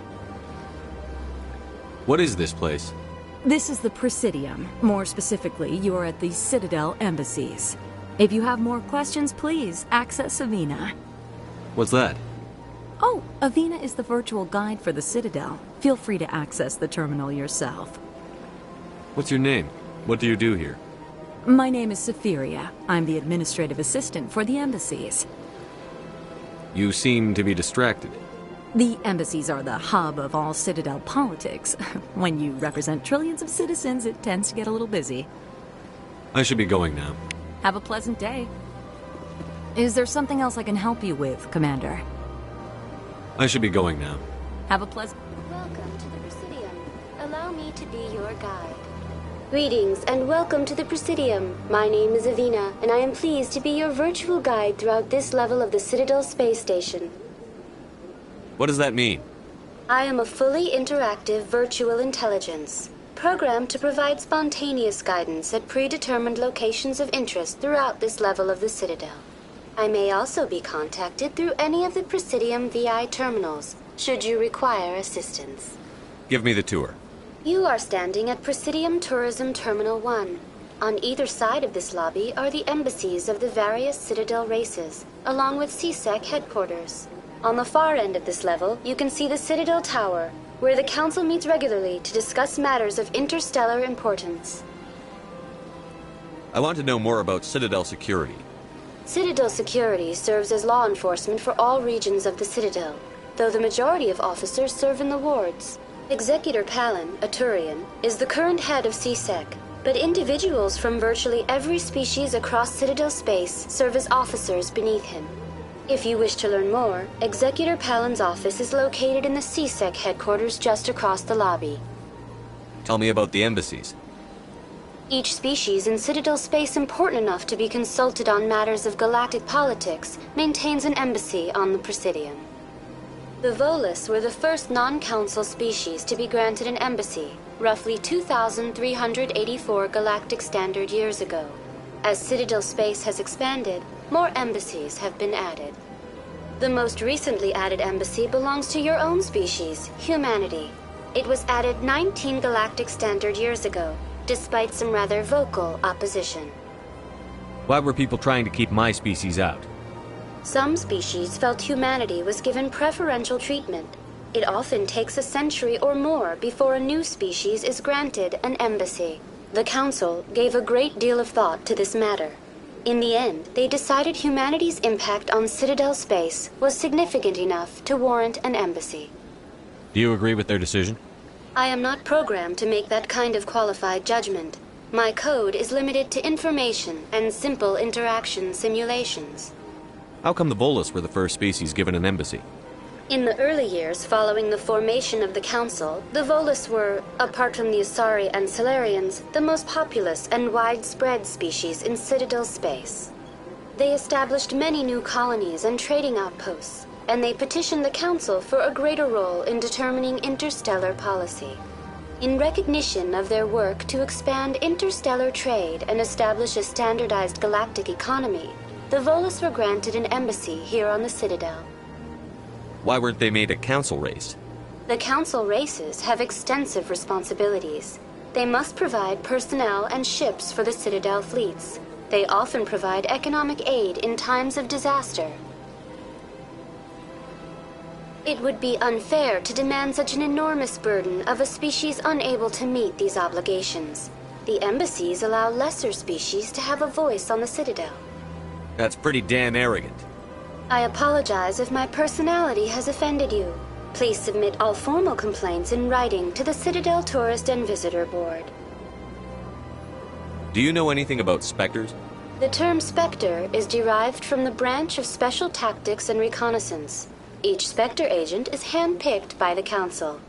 What is this place? This is the Presidium. More specifically, you are at the Citadel embassies. If you have more questions, please access Avina. What's that? Oh, Avina is the virtual guide for the Citadel. Feel free to access the terminal yourself. What's your name? What do you do here? My name is Safiria. I'm the administrative assistant for the embassies. You seem to be distracted. The embassies are the hub of all Citadel politics. When you represent trillions of citizens, it tends to get a little busy. I should be going now. Have a pleasant day. Is there something else I can help you with, Commander? I should be going now. Have a pleasant... Welcome to the Presidium. Allow me to be your guide. Greetings and welcome to the Presidium. My name is Avina, and I am pleased to be your virtual guide throughout this level of the Citadel space station. What does that mean? I am a fully interactive virtual intelligence, programmed to provide spontaneous guidance at predetermined locations of interest throughout this level of the Citadel. I may also be contacted through any of the Presidium VI terminals, should you require assistance. Give me the tour. You are standing at Presidium Tourism Terminal 1. On either side of this lobby are the embassies of the various Citadel races, along with CSEC headquarters. On the far end of this level, you can see the Citadel Tower, where the Council meets regularly to discuss matters of interstellar importance. I want to know more about Citadel security. Citadel security serves as law enforcement for all regions of the Citadel, though the majority of officers serve in the wards. Executor Palin, a Turian, is the current head of CSEC, but individuals from virtually every species across Citadel space serve as officers beneath him. If you wish to learn more, Executor Palin's office is located in the CSEC headquarters just across the lobby. Tell me about the embassies. Each species in Citadel space important enough to be consulted on matters of galactic politics maintains an embassy on the Presidium. The Volus were the first non-council species to be granted an embassy, roughly 2,384 galactic standard years ago. As Citadel space has expanded, more embassies have been added. The most recently added embassy belongs to your own species, humanity. It was added 19 galactic standard years ago, despite some rather vocal opposition. Why were people trying to keep my species out? Some species felt humanity was given preferential treatment. It often takes a century or more before a new species is granted an embassy. The Council gave a great deal of thought to this matter. In the end, they decided humanity's impact on Citadel space was significant enough to warrant an embassy. Do you agree with their decision? I am not programmed to make that kind of qualified judgment. My code is limited to information and simple interaction simulations. How come the Volus were the first species given an embassy? In the early years following the formation of the Council, the Volus were, apart from the Asari and Solarians, the most populous and widespread species in Citadel space. They established many new colonies and trading outposts, and they petitioned the Council for a greater role in determining interstellar policy. In recognition of their work to expand interstellar trade and establish a standardized galactic economy, the Volus were granted an embassy here on the Citadel. Why weren't they made a council race? The Council races have extensive responsibilities. They must provide personnel and ships for the Citadel fleets. They often provide economic aid in times of disaster. It would be unfair to demand such an enormous burden of a species unable to meet these obligations. The embassies allow lesser species to have a voice on the Citadel. That's pretty damn arrogant. I apologize if my personality has offended you. Please submit all formal complaints in writing to the Citadel Tourist and Visitor Board. Do you know anything about specters? The term Spectre is derived from the branch of Special Tactics and Reconnaissance. Each Spectre agent is handpicked by the Council.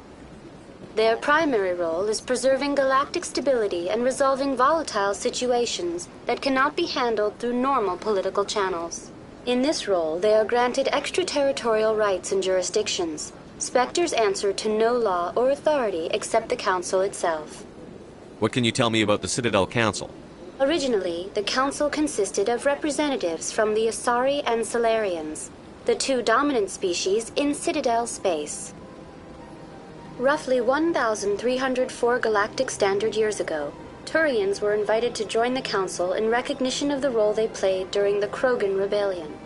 Their primary role is preserving galactic stability and resolving volatile situations that cannot be handled through normal political channels. In this role, they are granted extraterritorial rights and jurisdictions. Spectres answer to no law or authority except the Council itself. What can you tell me about the Citadel Council? Originally, the Council consisted of representatives from the Asari and Salarians, the two dominant species in Citadel space. Roughly 1,304 galactic standard years ago, Turians were invited to join the Council in recognition of the role they played during the Krogan Rebellion.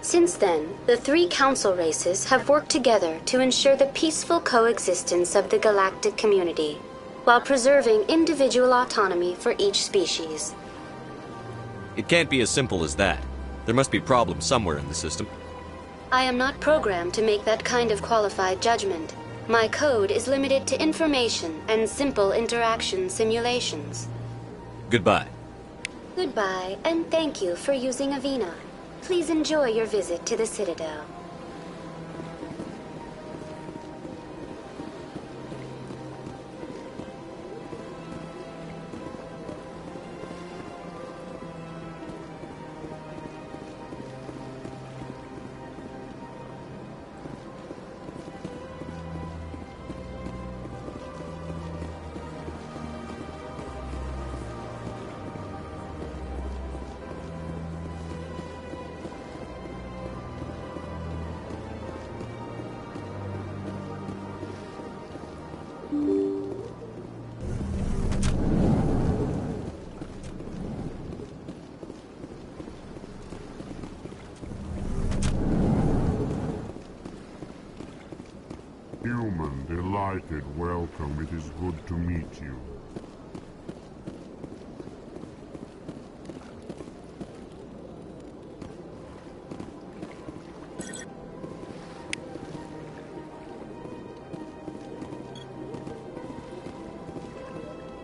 Since then, the three Council races have worked together to ensure the peaceful coexistence of the galactic community, while preserving individual autonomy for each species. It can't be as simple as that. There must be problems somewhere in the system. I am not programmed to make that kind of qualified judgment. My code is limited to information and simple interaction simulations. Goodbye. Goodbye, and thank you for using Avina. Please enjoy your visit to the Citadel. Human, delighted, welcome. It is good to meet you.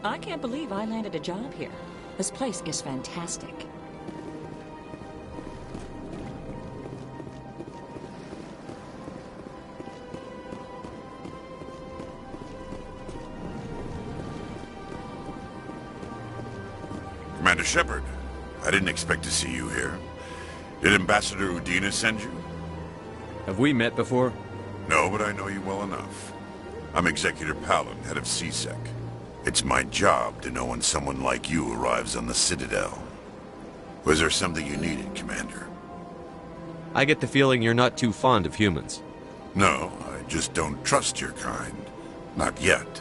I can't believe I landed a job here. This place is fantastic. Commander Shepard, I didn't expect to see you here. Did Ambassador Udina send you? Have we met before? No, but I know you well enough. I'm Executor Palin, head of CSEC. It's my job to know when someone like you arrives on the Citadel. Was there something you needed, Commander? I get the feeling you're not too fond of humans. No, I just don't trust your kind. Not yet.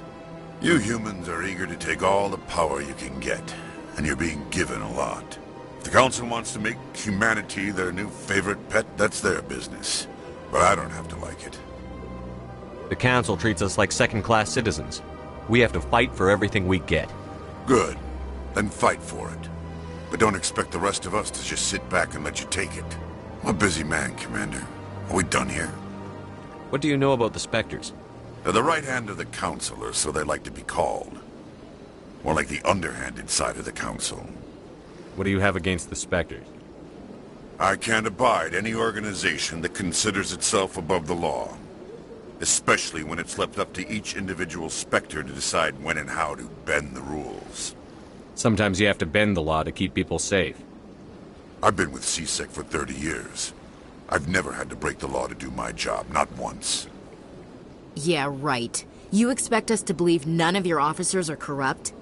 You humans are eager to take all the power you can get, and you're being given a lot. If the Council wants to make humanity their new favorite pet, that's their business. But I don't have to like it. The Council treats us like second-class citizens. We have to fight for everything we get. Good. Then fight for it. But don't expect the rest of us to just sit back and let you take it. I'm a busy man, Commander. Are we done here? What do you know about the Spectres? They're the right hand of the Council, or so they like to be called. More like the underhanded side of the Council. What do you have against the Spectres? I can't abide any organization that considers itself above the law. Especially when it's left up to each individual Spectre to decide when and how to bend the rules. Sometimes you have to bend the law to keep people safe. I've been with CSEC for 30 years. I've never had to break the law to do my job, not once. Yeah, right. You expect us to believe none of your officers are corrupt?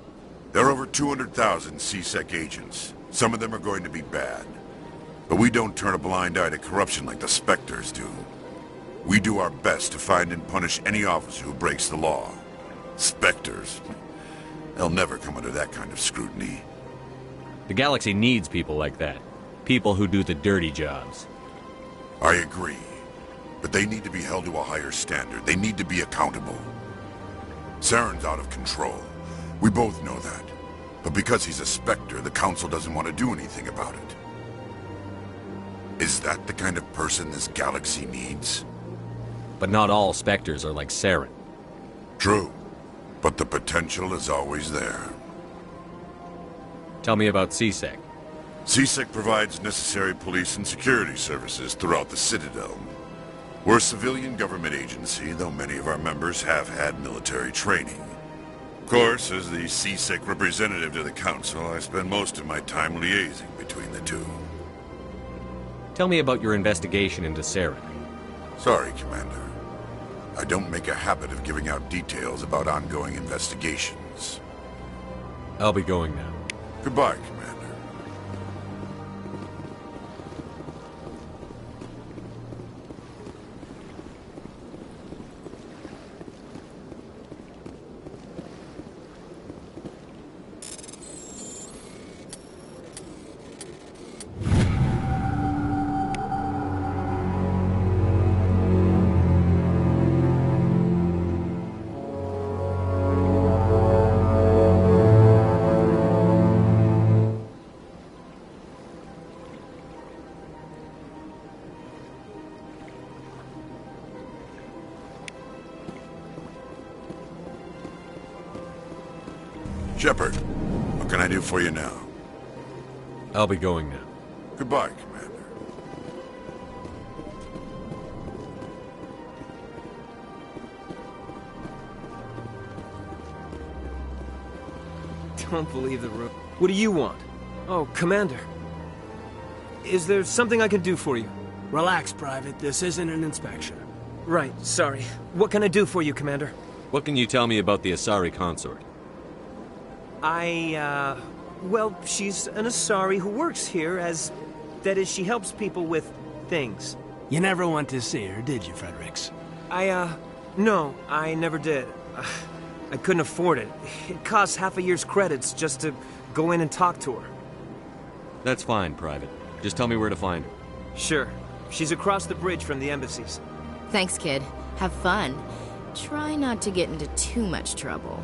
There are over 200,000 CSEC agents. Some of them are going to be bad. But we don't turn a blind eye to corruption like the Spectres do. We do our best to find and punish any officer who breaks the law. Spectres. They'll never come under that kind of scrutiny. The galaxy needs people like that. People who do the dirty jobs. I agree. But they need to be held to a higher standard. They need to be accountable. Saren's out of control. We both know that. But because he's a Spectre, the Council doesn't want to do anything about it. Is that the kind of person this galaxy needs? But not all Spectres are like Saren. True. But the potential is always there. Tell me about CSEC. CSEC provides necessary police and security services throughout the Citadel. We're a civilian government agency, though many of our members have had military training. Of course, as the CSEC representative to the Council, I spend most of my time liaising between the two. Tell me about your investigation into Saren. Sorry, Commander. I don't make a habit of giving out details about ongoing investigations. I'll be going now. Goodbye, Commander. Shepard, what can I do for you now? I'll be going now. Goodbye, Commander. Don't believe the room. What do you want? Oh, Commander. Is there something I can do for you? Relax, Private. This isn't an inspection. Right, sorry. What can I do for you, Commander? What can you tell me about the Asari consort? Well, she's an Asari who works here that is, she helps people with things. You never went to see her, did you, Fredericks? No, I never did. I couldn't afford it. It costs half a year's credits just to go in and talk to her. That's fine, Private. Just tell me where to find her. Sure. She's across the bridge from the embassies. Thanks, kid. Have fun. Try not to get into too much trouble.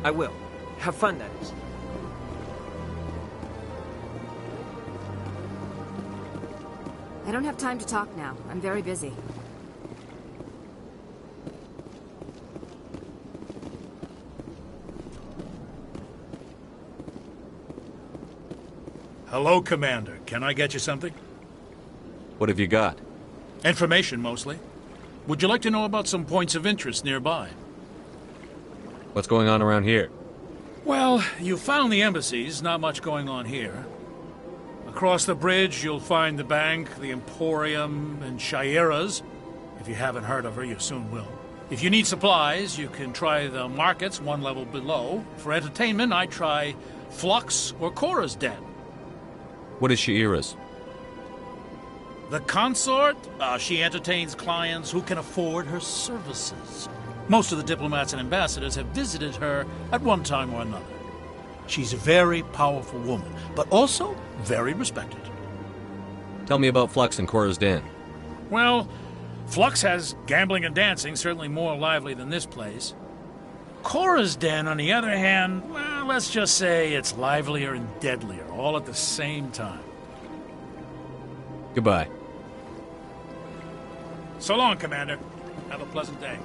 I will. Have fun, that is. I don't have time to talk now. I'm very busy. Hello, Commander. Can I get you something? What have you got? Information, mostly. Would you like to know about some points of interest nearby? What's going on around here? Well, you found the embassies. Not much going on here. Across the bridge, you'll find the bank, the Emporium, and Shaira's. If you haven't heard of her, you soon will. If you need supplies, you can try the markets one level below. For entertainment, I try Flux or Cora's Den. What is Shaira's? The consort? She entertains clients who can afford her services. Most of the diplomats and ambassadors have visited her at one time or another. She's a very powerful woman, but also very respected. Tell me about Flux and Cora's Den. Well, Flux has gambling and dancing, certainly more lively than this place. Cora's Den, on the other hand, well, let's just say it's livelier and deadlier, all at the same time. Goodbye. So long, Commander. Have a pleasant day.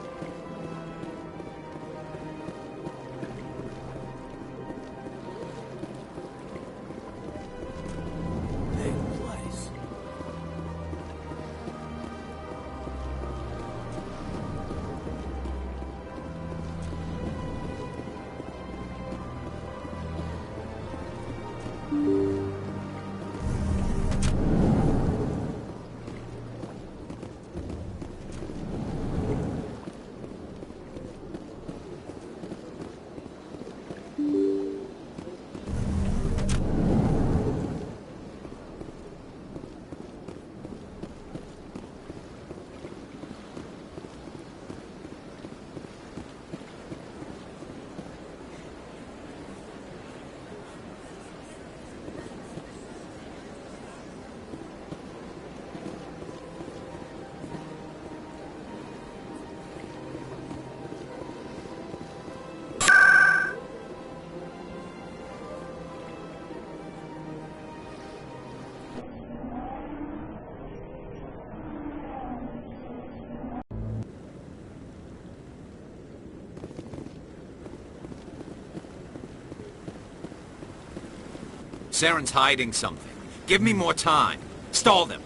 Saren's hiding something. Give me more time. Stall them.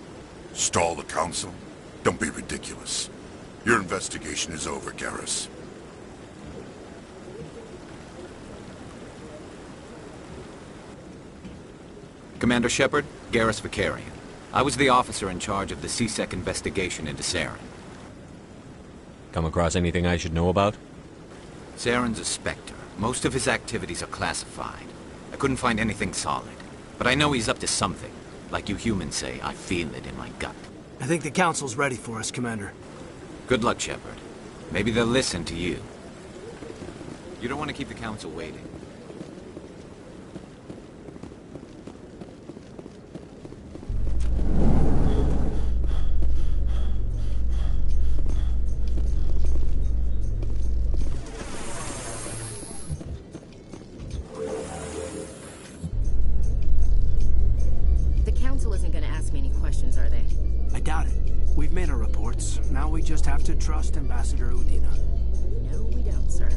Stall the Council? Don't be ridiculous. Your investigation is over, Garrus. Commander Shepard, Garrus Vicarian. I was the officer in charge of the CSEC investigation into Saren. Come across anything I should know about? Saren's a Spectre. Most of his activities are classified. I couldn't find anything solid. But I know he's up to something. Like you humans say, I feel it in my gut. I think the Council's ready for us, Commander. Good luck, Shepard. Maybe they'll listen to you. You don't want to keep the Council waiting. The Council isn't gonna ask me any questions, are they? I doubt it. We've made our reports. Now we just have to trust Ambassador Udina. No, we don't, sir.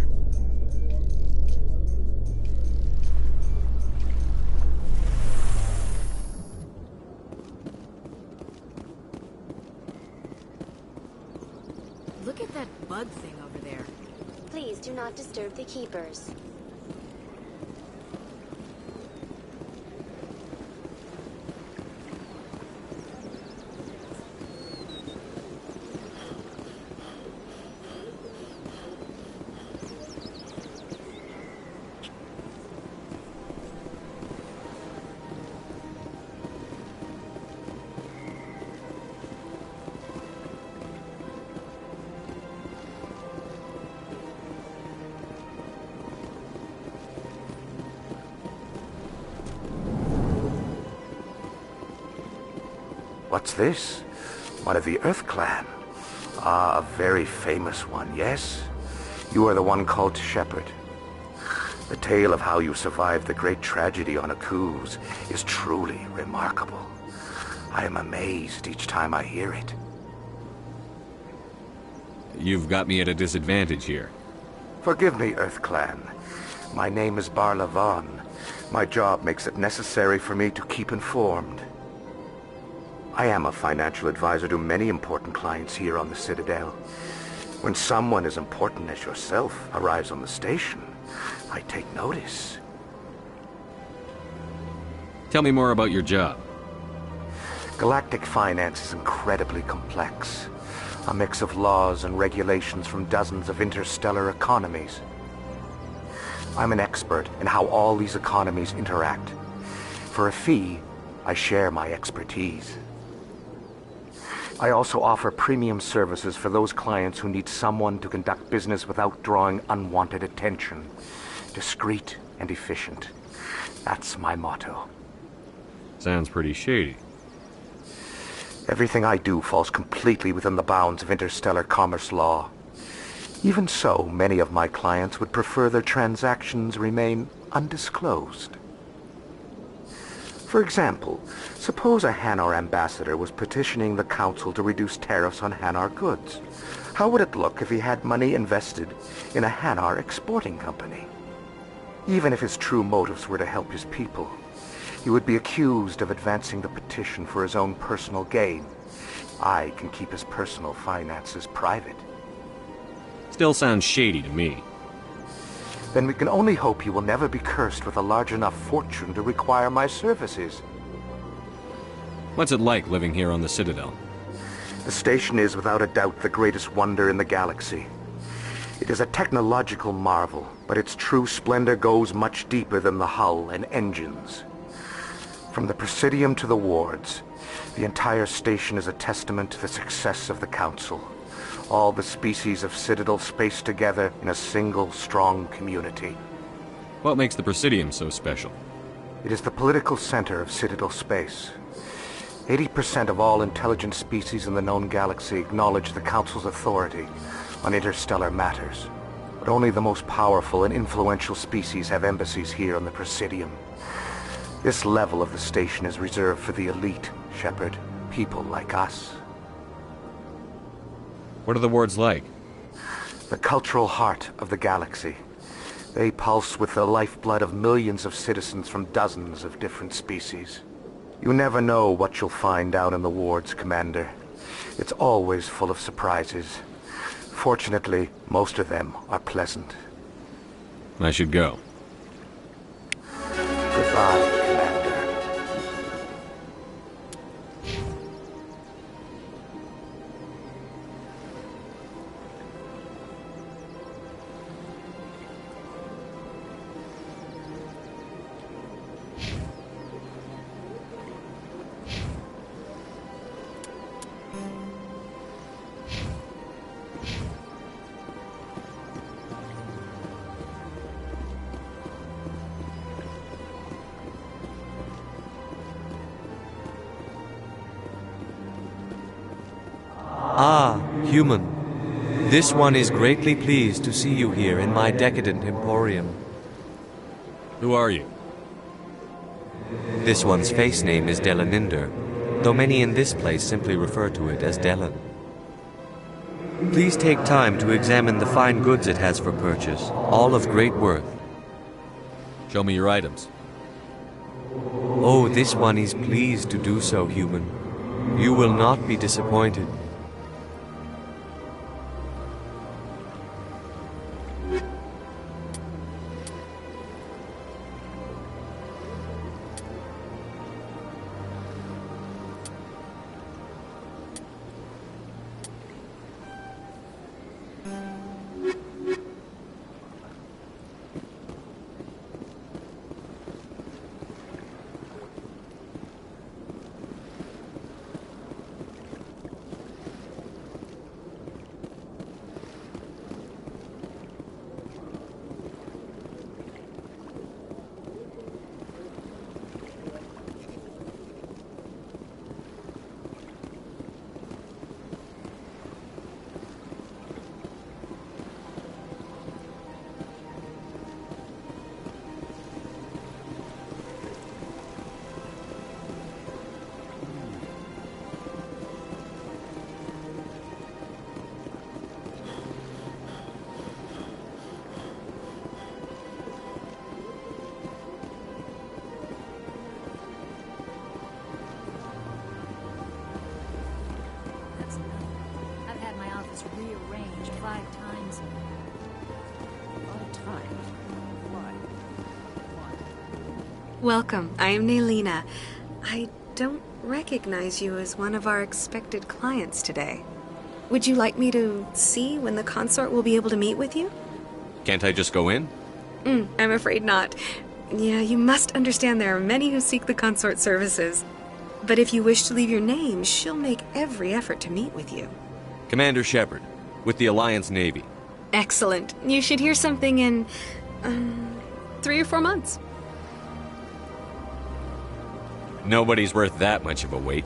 Look at that bug thing over there. Please do not disturb the Keepers. What's this? One of the Earth Clan. Ah, a very famous one, yes? You are the one called Shepard. The tale of how you survived the great tragedy on Akuz is truly remarkable. I am amazed each time I hear it. You've got me at a disadvantage here. Forgive me, Earth Clan. My name is Barla Vaughn. My job makes it necessary for me to keep informed. I am a financial advisor to many important clients here on the Citadel. When someone as important as yourself arrives on the station, I take notice. Tell me more about your job. Galactic finance is incredibly complex. A mix of laws and regulations from dozens of interstellar economies. I'm an expert in how all these economies interact. For a fee, I share my expertise. I also offer premium services for those clients who need someone to conduct business without drawing unwanted attention. Discreet and efficient. That's my motto. Sounds pretty shady. Everything I do falls completely within the bounds of interstellar commerce law. Even so, many of my clients would prefer their transactions remain undisclosed. For example, suppose a Hanar ambassador was petitioning the Council to reduce tariffs on Hanar goods. How would it look if he had money invested in a Hanar exporting company? Even if his true motives were to help his people, he would be accused of advancing the petition for his own personal gain. I can keep his personal finances private. Still sounds shady to me. Then we can only hope he will never be cursed with a large enough fortune to require my services. What's it like living here on the Citadel? The station is without a doubt the greatest wonder in the galaxy. It is a technological marvel, but its true splendor goes much deeper than the hull and engines. From the Presidium to the wards, the entire station is a testament to the success of the Council. All the species of Citadel spaced together in a single, strong community. What makes the Presidium so special? It is the political center of Citadel space. 80% of all intelligent species in the known galaxy acknowledge the Council's authority on interstellar matters. But only the most powerful and influential species have embassies here on the Presidium. This level of the station is reserved for the elite, Shepard. People like us. What are the wards like? The cultural heart of the galaxy. They pulse with the lifeblood of millions of citizens from dozens of different species. You never know what you'll find down in the wards, Commander. It's always full of surprises. Fortunately, most of them are pleasant. I should go. Goodbye, Commander. Human, this one is greatly pleased to see you here in my decadent emporium. Who are you? This one's face name is Delaninder, though many in this place simply refer to it as Delan. Please take time to examine the fine goods it has for purchase, all of great worth. Show me your items. Oh, this one is pleased to do so, human. You will not be disappointed. Rearranged 5 times. A lot of time. Why? Welcome. I am Naylina. I don't recognize you as one of our expected clients today. Would you like me to see when the consort will be able to meet with you? Can't I just go in? I'm afraid not. Yeah, you must understand there are many who seek the consort services. But if you wish to leave your name, she'll make every effort to meet with you. Commander Shepard, with the Alliance Navy. Excellent. You should hear something in 3 or 4 months. Nobody's worth that much of a wait.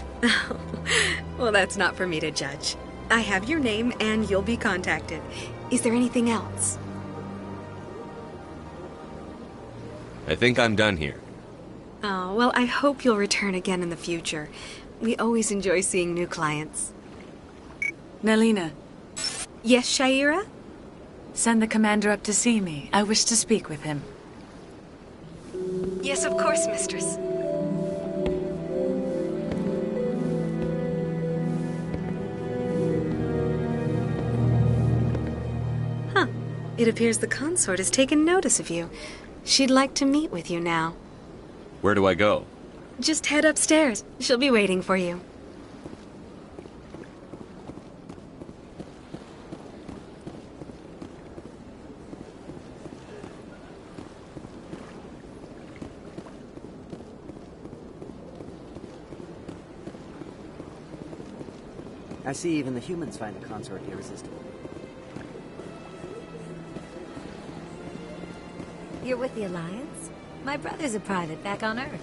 Well, that's not for me to judge. I have your name and you'll be contacted. Is there anything else? I think I'm done here. Oh, well, I hope you'll return again in the future. We always enjoy seeing new clients. Naylina. Yes, Shaira? Send the commander up to see me. I wish to speak with him. Yes, of course, mistress. Huh. It appears the consort has taken notice of you. She'd like to meet with you now. Where do I go? Just head upstairs. She'll be waiting for you. I see even the humans find the consort irresistible. You're with the Alliance? My brother's a private back on Earth.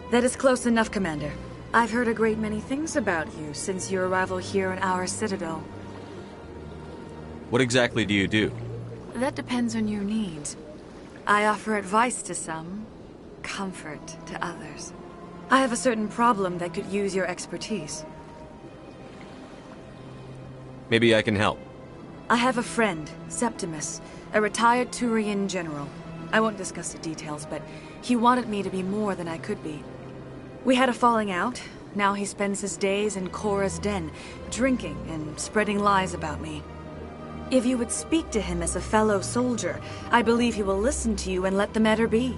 That is close enough, Commander. I've heard a great many things about you since your arrival here in our citadel. What exactly do you do? That depends on your needs. I offer advice to some, comfort to others. I have a certain problem that could use your expertise. Maybe I can help. I have a friend, Septimus, a retired Turian general. I won't discuss the details, but he wanted me to be more than I could be. We had a falling out. Now he spends his days in Korra's den, drinking and spreading lies about me. If you would speak to him as a fellow soldier, I believe he will listen to you and let the matter be.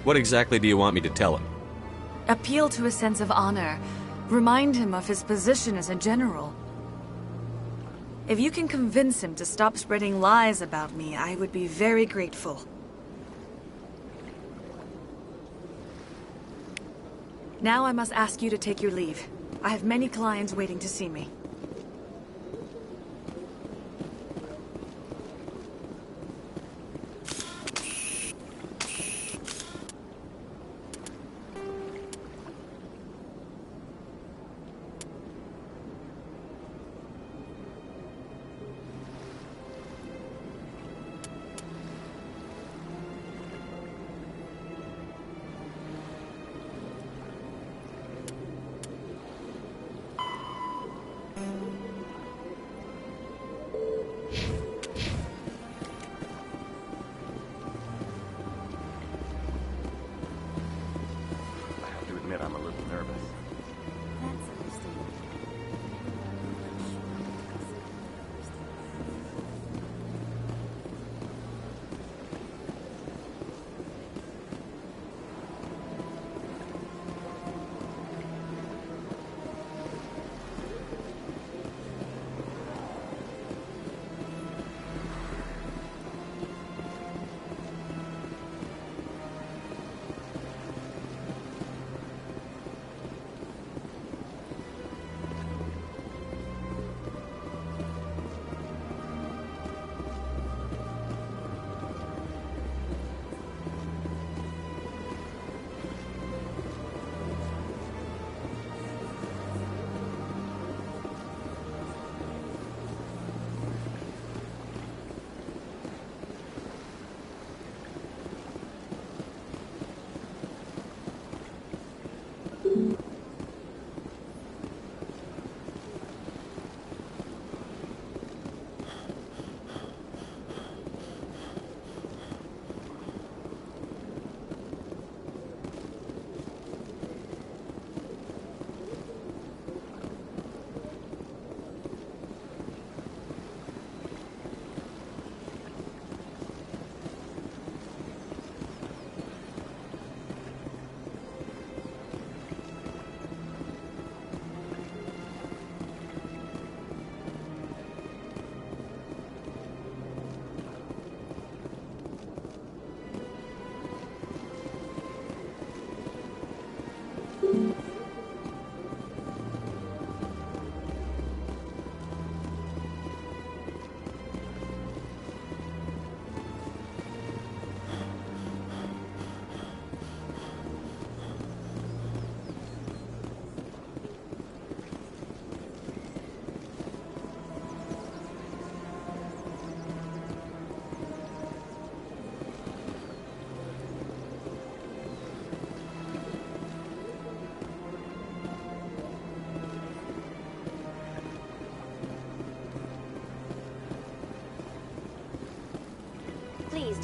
What exactly do you want me to tell him? Appeal to his sense of honor. Remind him of his position as a general. If you can convince him to stop spreading lies about me, I would be very grateful. Now I must ask you to take your leave. I have many clients waiting to see me.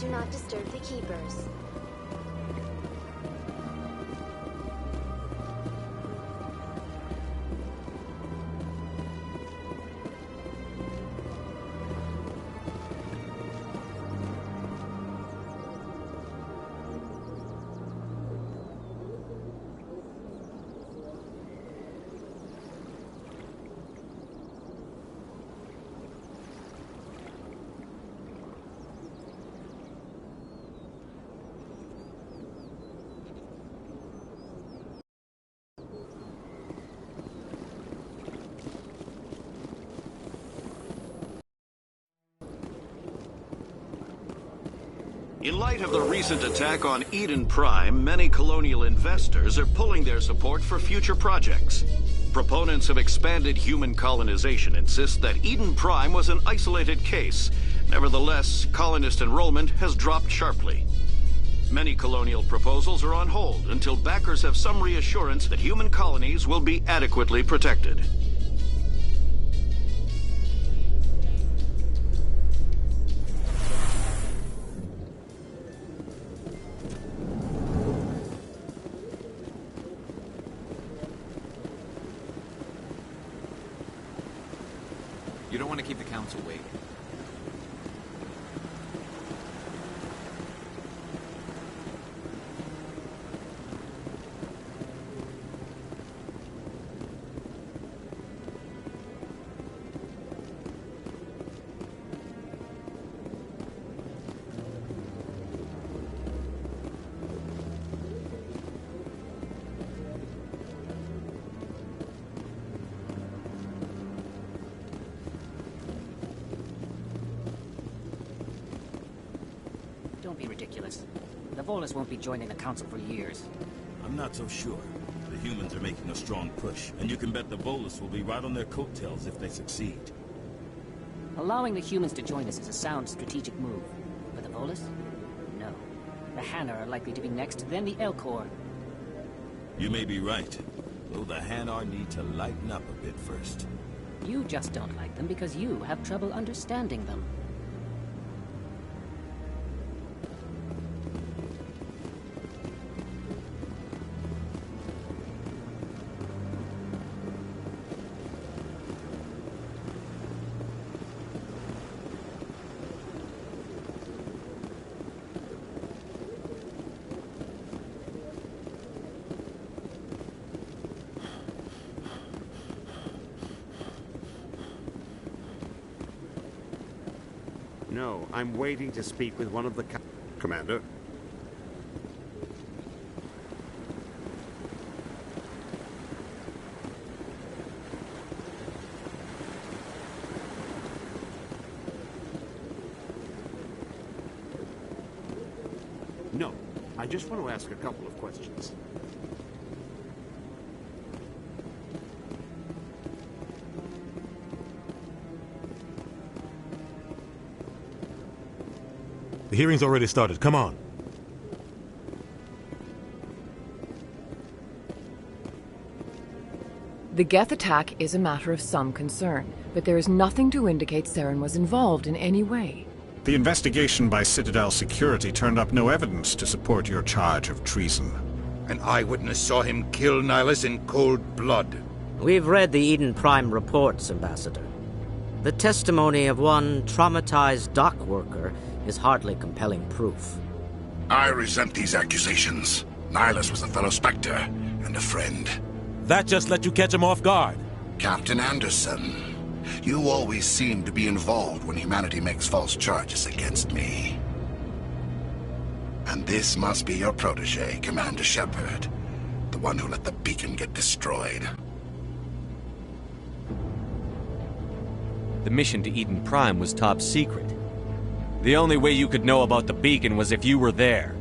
do not disturb the keepers. In light of the recent attack on Eden Prime, many colonial investors are pulling their support for future projects. Proponents of expanded human colonization insist that Eden Prime was an isolated case. Nevertheless, colonist enrollment has dropped sharply. Many colonial proposals are on hold until backers have some reassurance that human colonies will be adequately protected. You don't want to keep the council waiting. Don't be ridiculous. The Volus won't be joining the Council for years. I'm not so sure. The humans are making a strong push, and you can bet the Volus will be right on their coattails if they succeed. Allowing the humans to join us is a sound strategic move. But the Volus? No. The Hanna are likely to be next, then the Elcor. You may be right, though the Hanar need to lighten up a bit first. You just don't like them because you have trouble understanding them. No, I'm waiting to speak with one of the Commander. No, I just want to ask a couple of questions. The hearing's already started. Come on. The Geth attack is a matter of some concern, but there is nothing to indicate Saren was involved in any way. The investigation by Citadel Security turned up no evidence to support your charge of treason. An eyewitness saw him kill Nihilus in cold blood. We've read the Eden Prime reports, Ambassador. The testimony of one traumatized dock worker is hardly compelling proof. I resent these accusations. Nihilus was a fellow Spectre and a friend. That just let you catch him off guard. Captain Anderson, you always seem to be involved when humanity makes false charges against me. And this must be your protege, Commander Shepard, the one who let the beacon get destroyed. The mission to Eden Prime was top secret. The only way you could know about the beacon was if you were there.